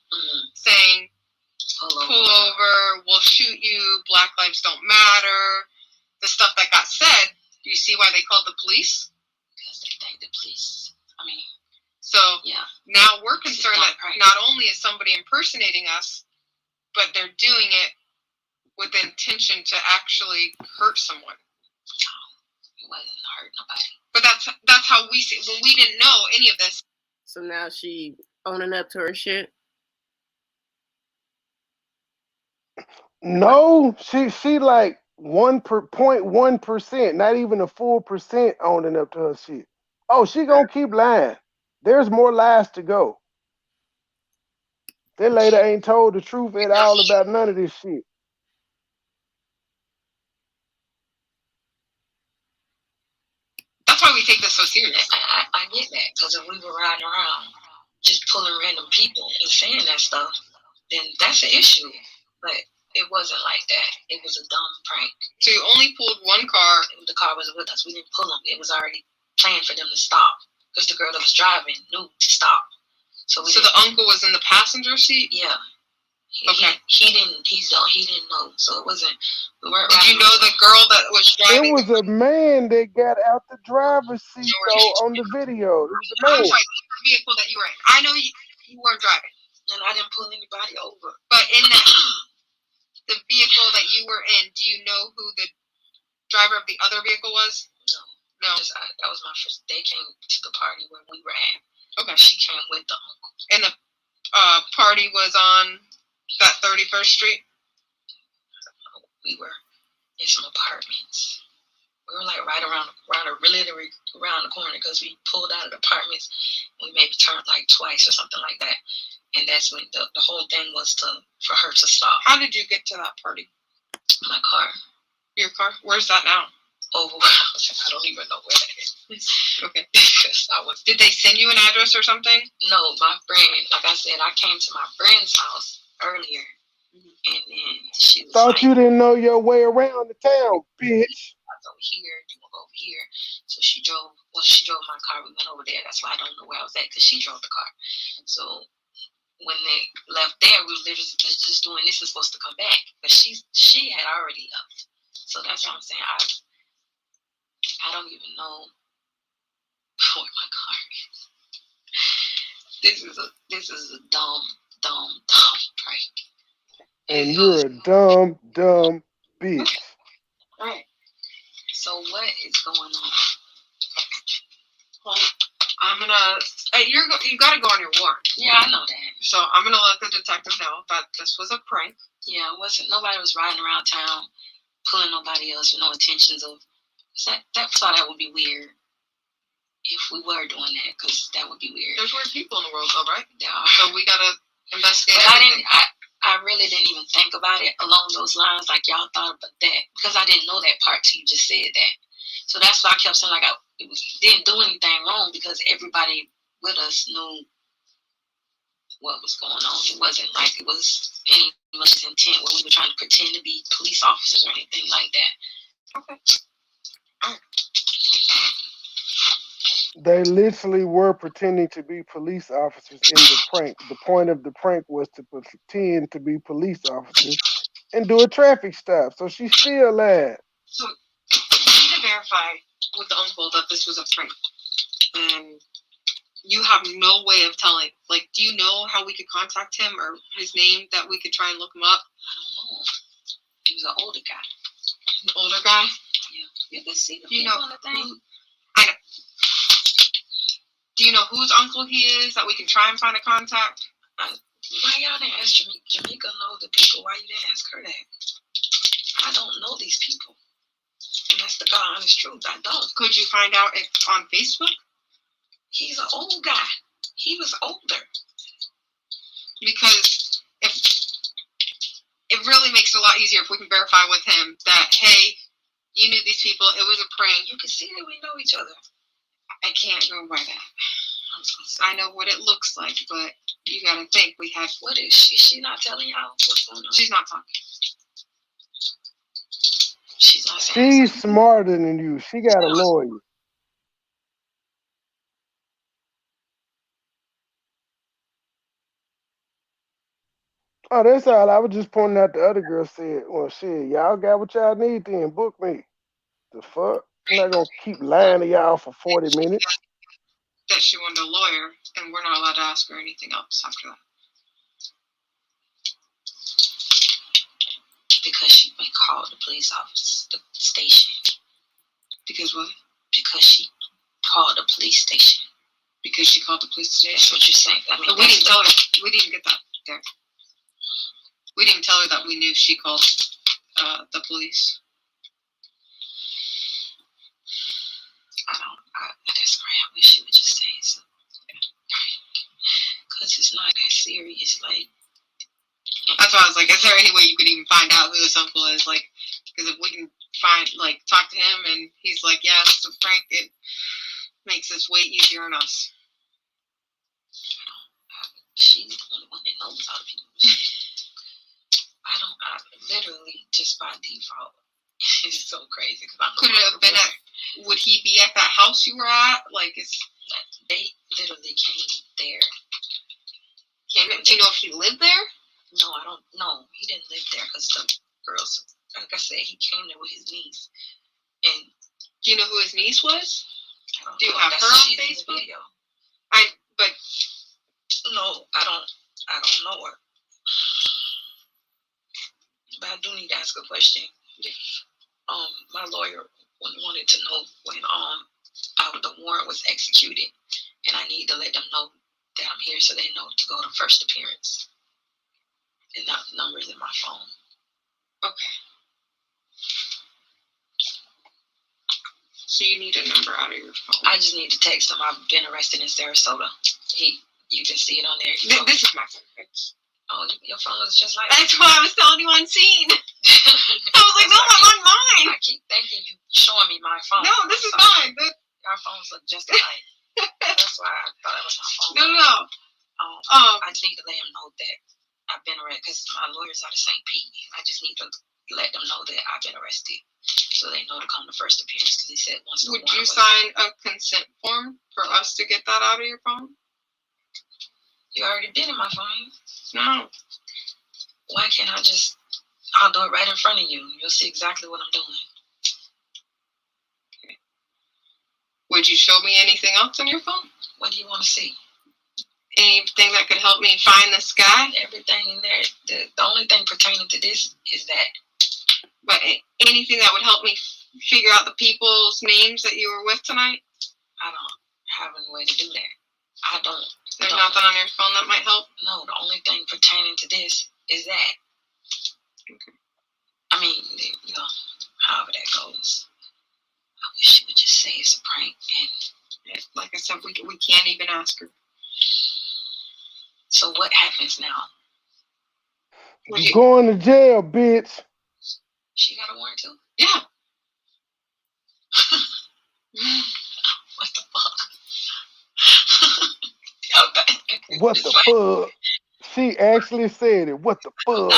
I: saying, pull over, we'll shoot you, Black lives don't matter, the stuff that got said. Do you see why they called the police?
H: Because they think the police,
I: so yeah. Now we're concerned that not only is somebody impersonating us, but they're doing it with the intention to actually hurt someone.
H: It wasn't hurt nobody.
I: But that's how we see. When we didn't know any of this.
D: So now she owning up to her shit.
E: No, she like 1.1%, not even a full percent owning up to her shit. Oh, she gonna keep lying. There's more lies to go. That lady ain't told the truth at all about none of this shit.
I: That's why we take this so serious.
H: I get that, because if we were riding around just pulling random people and saying that stuff, then that's an issue. But it wasn't like that. It was a dumb prank.
I: So you only pulled one car.
H: The car was with us. We didn't pull them. It was already planned for them to stop because the girl that was driving knew to stop. So
I: the uncle was in the passenger seat?
H: Yeah.
I: Okay.
H: He didn't know. So it wasn't. We weren't.
I: Did you know the girl that was driving?
E: It was a man that got out the driver's seat though on the video. It was a man.
I: I'm sorry, the vehicle that you were in. I know you weren't driving,
H: and I didn't pull anybody over.
I: But in that the vehicle that you were in, do you know who the driver of the other vehicle was? No.
H: That was my first. They came to the party where we were at.
I: Okay.
H: She came with the uncle.
I: And the party was on that 31st Street?
H: We were in some apartments. We were like right around the corner because we pulled out of the apartments. We maybe turned like twice or something like that. And that's when the whole thing was for her to stop.
I: How did you get to that party?
H: My car.
I: Your car? Where's that now?
H: Over. I don't even know where that is.
I: Okay.
H: Did
I: they send you an address or something?
H: No, my friend, like I said, I came to my friend's house earlier. And then she was
E: Thought
H: like,
E: you didn't know your way around the town, bitch.
H: Over here, you will go over here. So she drove my car. We went over there. That's why I don't know where I was at, because she drove the car. So when they left there, we were literally just doing this and supposed to come back. But she had already left. So that's what I'm saying. I don't even know where my car is. This is a dumb prank.
E: And you're a dumb bitch.
H: Right. So what is going on?
I: Well, I'm gonna. You gotta go on your warrant.
H: Yeah, I know that.
I: So I'm gonna let the detective know that this was a prank.
H: Yeah, it wasn't. Nobody was riding around town pulling nobody else with no intentions of. That would be weird if we were doing that, because that would be weird.
I: There's weird people in the world, though, right?
H: Yeah.
I: So we gotta investigate.
H: But I really didn't even think about it along those lines, like y'all thought about that, because I didn't know that part till you just said that. So that's why I kept saying didn't do anything wrong, because everybody with us knew what was going on. It wasn't like it was any malicious intent where we were trying to pretend to be police officers or anything like that.
I: Okay.
E: They literally were pretending to be police officers in the prank. The point of the prank was to pretend to be police officers and do a traffic stop. So she still lied.
I: So you need to verify with the uncle that this was a prank. And you have no way of telling. Like, do you know how we could contact him or his name that we could try and look him up?
H: I don't know. He was an older guy.
I: An older guy?
H: Yeah. You can see the
I: people
H: on the thing.
I: I know. Do you know whose uncle he is that we can try and find a contact?
H: Why y'all didn't ask Jamaica? Jamaica know the people. Why you didn't ask her that? I don't know these people. And that's the God honest truth. I don't.
I: Could you find out if on Facebook?
H: He's an old guy. He was older.
I: Because it really makes it a lot easier if we can verify with him that, hey, you knew these people. It was a prank.
H: You can see that we know each other.
I: I can't go by that. I know what it looks like, but you gotta think we had.
H: What is she? Is she not telling y'all what's going on?
I: She's not talking.
H: She's not saying
E: She's
H: something.
E: smarter than you. She got a lawyer. Oh, that's all. I was just pointing out the other girl said, well, shit, y'all got what y'all need then. Book me. The fuck? I'm not going to keep lying to y'all for 40 minutes.
I: That she wanted a lawyer, and we're not allowed to ask her anything else after that.
H: Because she been called the police office, the station. Because what? Because she called the police station. Because she called the police station? That's what you're saying. I mean,
I: but we didn't tell her. We didn't get that there. We didn't tell her that we knew she called the police.
H: That's great. I wish she would just say something. Because it's not that serious. Like,
I: that's why I was like, is there any way you could even find out who this uncle is? Like, because if we can talk to him and he's like, yeah, it's a prank, it makes this way easier on us.
H: She's the only one that knows how to be. I literally just by default. It's so crazy.
I: Could it have been would he be at that house you were at? Like,
H: they literally came there.
I: Do you know if he lived there?
H: No, I don't know. He didn't live there because the girls, like I said, he came there with his niece. And
I: do you know who his niece was? Do you have her
H: on
I: Facebook?
H: But no, I don't know her. But I do need to ask a question. My lawyer wanted to know when the warrant was executed, and I need to let them know that I'm here so they know to go to first appearance. And that number's in my phone.
I: Okay. So you need a number out of your phone.
H: I just need to text him. I've been arrested in Sarasota. You can see it on there.
I: This is my phone.
H: Oh, your phone looks just like
I: that's why I was telling you on scene. I was like, no, I'm on mine.
H: I keep thinking you showing me my phone.
I: No, this is mine.
H: Our phones look just alike. That's why I thought it was my phone.
I: No.
H: I just need to let him know that I've been arrested because my lawyer's out of St. Pete. I just need to let them know that I've been arrested so they know to come to first appearance because he said once the
I: would you sign a consent form for us to get that out of your phone?
H: You already did in my phone.
I: No.
H: Why can't I'll do it right in front of you. You'll see exactly what I'm doing.
I: Okay. Would you show me anything else on your phone?
H: What do you want to see?
I: Anything that could help me find this guy?
H: Everything in there. The only thing pertaining to this is that.
I: But anything that would help me figure out the people's names that you were with tonight?
H: I don't have any way to do that.
I: There's nothing on your phone that might help?
H: No, the only thing pertaining to this is that.
I: Okay.
H: I mean, however that goes. I wish she would just say it's a prank. And
I: like I said, we can't even ask her.
H: So what happens now?
E: You going to jail, bitch.
H: She got a warrant too?
I: Yeah.
H: What the fuck?
E: What the fuck? She actually said it. What the fuck?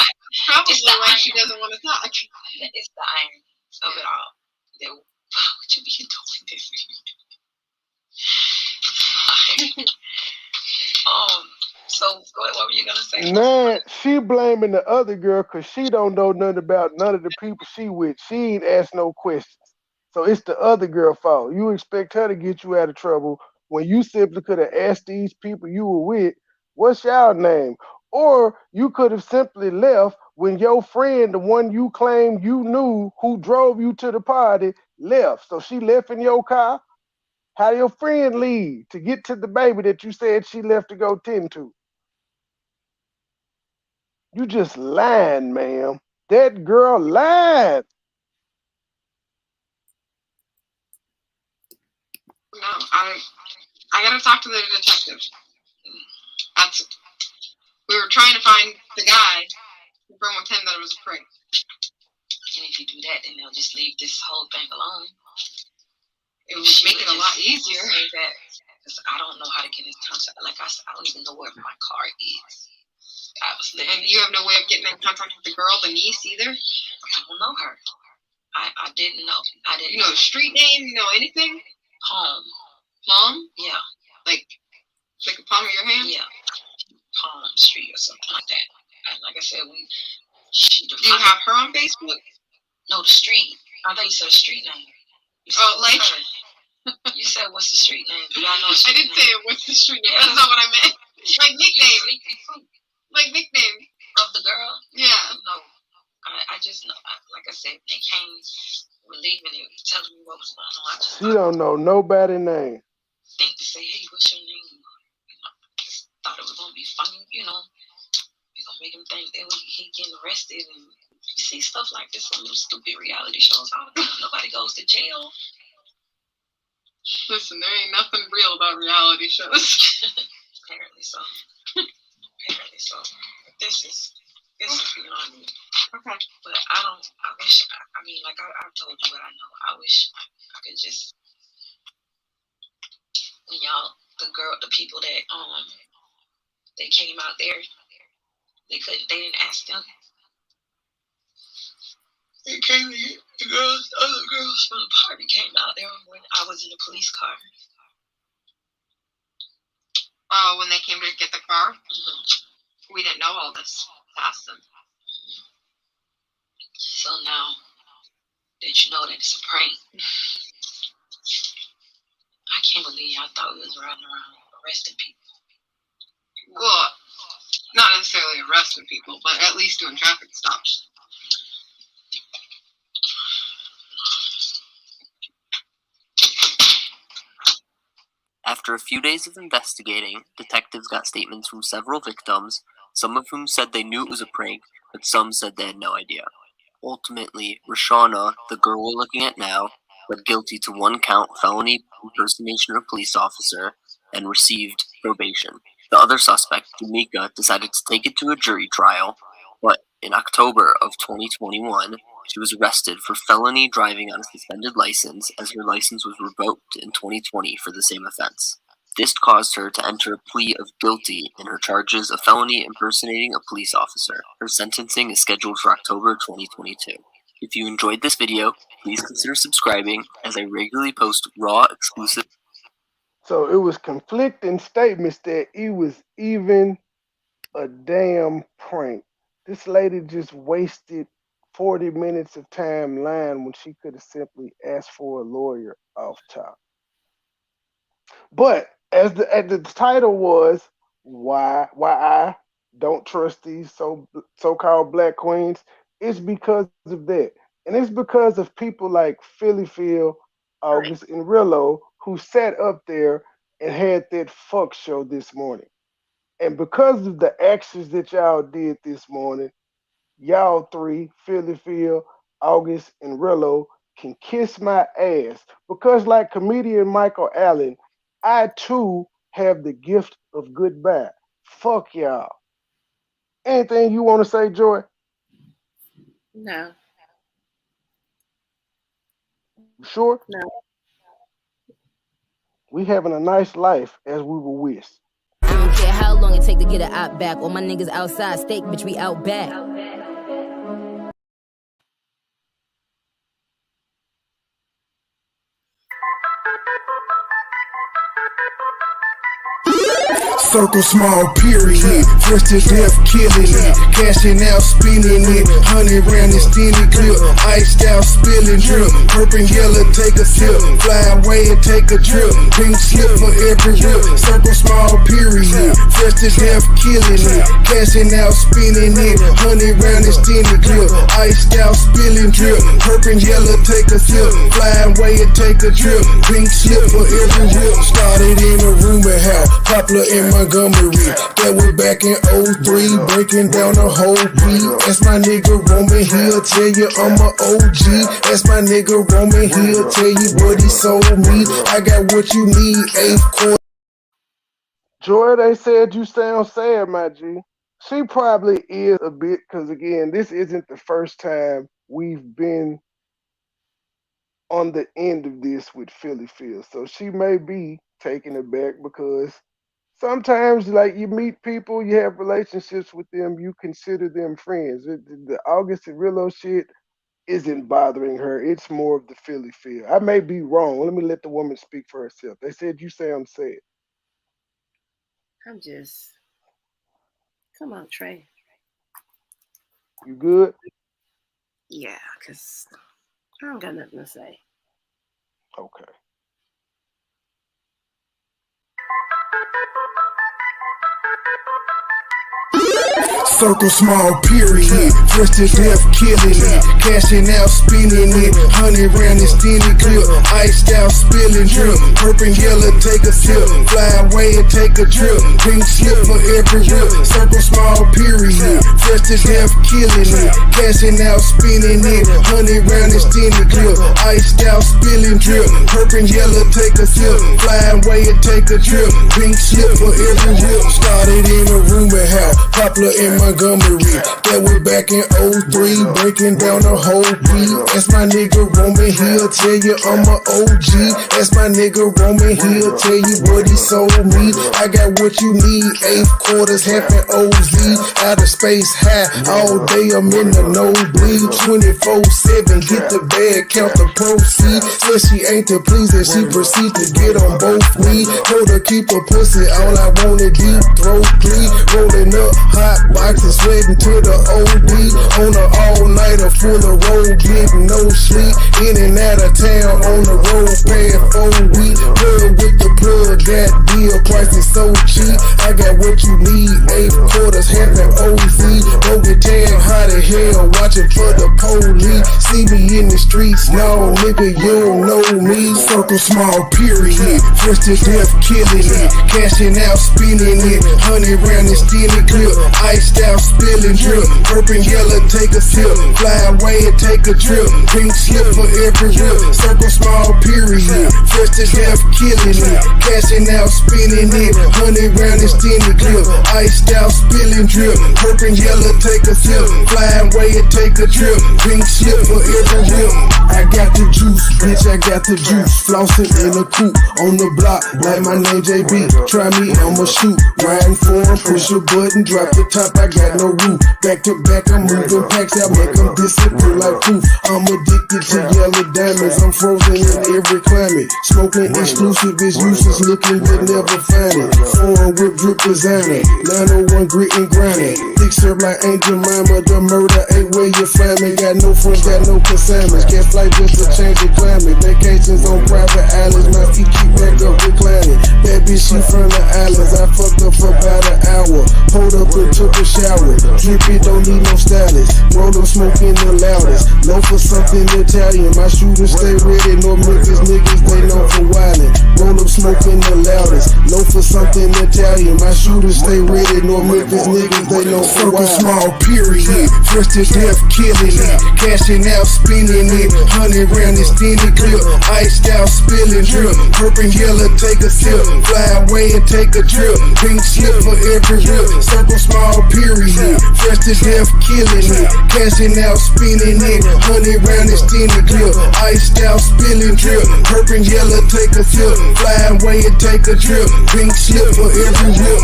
I: Probably why she doesn't want to talk.
H: It's the irony of it all. Why would you be doing this? So what were you gonna say?
E: Man, she blaming the other girl because she don't know nothing about none of the people she with. She ain't asked no questions. So it's the other girl fault. You expect her to get you out of trouble when you simply could have asked these people you were with, what's y'all name? Or you could have simply left when your friend, the one you claimed you knew who drove you to the party, left. So she left in your car. How your friend leave to get to the baby that you said she left to go tend to? You just lying, ma'am. That girl lied.
I: No, I gotta talk to the detective. We were trying to find the guy, confirm with him that it was a prank.
H: And if you do that, then they'll just leave this whole thing alone.
I: It would make it a lot easier.
H: Because I don't know how to get in contact. Like I said, I don't even know where my car is.
I: And you have no way of getting in contact with the girl, the niece, either?
H: I don't know her. I didn't know.
I: You know the street name? You know anything? Palm? Yeah. Like a palm of your hand?
H: Yeah. Palm Street or something like that. And like I said, do
I: you have her on Facebook?
H: No, the street. I thought you said a street name.
I: Like?
H: You said what's the street name?
I: I didn't say what's the street name. That's not what I meant. Like nickname. Like nickname.
H: Of the girl?
I: Yeah.
H: No. I just know. Like I said, they came relieving it, telling me what was going on. I just
E: She don't know nobody's name.
H: think to say, hey, what's your name? I just thought it was gonna be funny, we gonna make him think that he getting arrested, and you see stuff like this on them stupid reality shows all the time. Nobody goes to jail.
I: Listen, there ain't nothing real about reality shows.
H: Apparently so. Apparently so. This is beyond me.
I: Okay.
H: But I wish, like I've told you what I know. I wish I could just, when the people that they came out there, they didn't ask them. They came to get the other girls from the party came out there when I was in the police car.
I: When they came to get the car?
H: Mm-hmm.
I: We didn't know all this. Asked them.
H: So now that you know that it's a prank, I can't believe y'all thought we was riding around arresting people.
I: Well, not necessarily arresting people, but at least doing traffic stops.
F: After a few days of investigating, detectives got statements from several victims, some of whom said they knew it was a prank, but some said they had no idea. Ultimately, Rashana, the girl we're looking at now, pled guilty to 1-count felony impersonation of a police officer and received probation. The other suspect, Jamaica, decided to take it to a jury trial, but in October of 2021, she was arrested for felony driving on a suspended license, as her license was revoked in 2020 for the same offense. This caused her to enter a plea of guilty in her charges of felony impersonating a police officer. Her sentencing is scheduled for October 2022. If you enjoyed this video, please consider subscribing, as I regularly post raw, exclusive.
E: So it was conflicting statements that it was even a damn prank. This lady just wasted 40 minutes of time lying when she could have simply asked for a lawyer off top. But as the title was, why I don't trust these so-called black queens, it's because of that. And it's because of people like Philly Phil, August, and Rillo, who sat up there and had that fuck show this morning. And because of the actions that y'all did this morning, y'all three, Philly Phil, August, and Rillo, can kiss my ass. Because like comedian Michael Allen, I too have the gift of goodbye. Fuck y'all. Anything you want to say, Joy?
D: No.
E: Sure?
D: No.
E: We having a nice life as we will wish.
A: I don't care how long it take to get an op back. All my niggas outside, steak, bitch, we out back.
B: Circle small, period. First to death, killing it. Cashing out, spinning it. 100 round extended clip. Iced out, spilling drip. Purple yellow, take a sip. Fly away and take a trip. Pink slip for every whip. Circle small, period. First to death, killing it. Cashing out, spinning it. 100 round extended clip. Iced out, spilling drip. Purple yellow, take a sip. Fly away and take a trip. Pink slip for every whip. Started in a rumor house. Popular in Montgomery, that was back in 03, breaking down the whole beat. That's my nigga Roman, he'll tell you I'm a OG. That's my nigga Roman, he'll tell you what he sold me. I got what you need, 8th quarter.
E: Joy, they said you sound sad, my G. She probably is a bit, because again, this isn't the first time we've been on the end of this with Philly Phil. So she may be taken aback because sometimes, like, you meet people, you have relationships with them, you consider them friends. The August and Rillo shit isn't bothering her. It's more of the Philly Phil. I may be wrong. Let me let the woman speak for herself. They said you sound sad.
D: I'm just, come on, Trey.
E: You good?
D: Yeah, because I don't got nothing to say.
E: Okay.
B: Circle small, period. Fresh to death, killing it. Cashing out, spinning it. 100 round extended clip. Iced out, spilling drip. Purple yellow, take a sip. Fly away and take a trip. Pink slip for every rip. Circle small, period. Fresh to death, killing it. Cashing out, spinning it. 100 round extended clip. Iced out, spilling drip. Purple yellow, take a sip. Fly away and take a trip. Pink slip for every rip. Started in a rumor house. Popular in Montgomery. That was back in 03. Breaking down the whole beat. That's my nigga Roman. He'll tell you I'm a OG. That's my nigga Roman. He'll tell you what he sold me. I got what you need. 8 quarters, half an OZ. Outer space high. All day I'm in the nosebleed. 24/7. Get the bag, count the proceeds. Said she ain't to please and she proceed to get on both knees. Told her keep her pussy. All I wanted deep throat bleed. Rolling up hot boxes, sweating to the OD. On a all-nighter full of road, getting no sleep. In and out of town on the road, paying 4 weeks. Plug with the plug, that deal price is so cheap. I got what you need, 8 quarters, half an OZ. Go get tagged hot as hell, watching for the police. See me in the streets, no nigga, you don't know me. Circle small, period. Fresh to death, killing it. Cashing out, spinning it. 100 round extended clip. Iced out, spilling drip. Purple yellow, take a sip. Fly away and take a trip. Pink slip for every rip. Circle small, period. Fresh to death, killing it. Cashing out, spinning it. 100 round extended clip. Iced out, spilling drip. Purple yellow, take a sip. Fly away and take a trip. Pink slip for every rip. I got the juice, bitch, I got the juice. Flossing in a coupe on the block, like my name JB. Try me, I'ma shoot. Riding for him, push a button, drop the top, I got no roof. Back to back, I'm moving packs out, make them disappear like proof. I'm addicted to yellow diamonds, I'm frozen in every climate. Smoking exclusive is useless, looking but never find it. Foreign whip drip designer, 901 grit and grinding. Thick serve like Angel Mama, the murder ain't where you find me. Got no friends, got no consignments. Can't fly just to change the climate. Vacations on private islands, my feet keep back up reclining. That bitch, she from the islands, I fucked up for about an hour. Pulled up and took a shower. Drip it, don't need no stylist. Roll up smoking the loudest. Known for something Italian. My shooters stay ready. No Memphis niggas, they known for wildin'. Roll up smoking the loudest. Known for something Italian. My shooters stay ready. No Memphis niggas, they known for wildin'. Small, period. Fresh to death, killing it. Cashing out, spinning it. 100 round extended clip. Iced out, spilling drip. Purple yellow, take a sip. Fly away and take a trip. Pink slip for every rip. Circle small, period. Fresh to death, killing it. Cashing out, spinning it. 100 round extended clip. Iced out, spilling drip. Purple yellow, take a sip. Fly away and take a trip. Pink slip for every rip.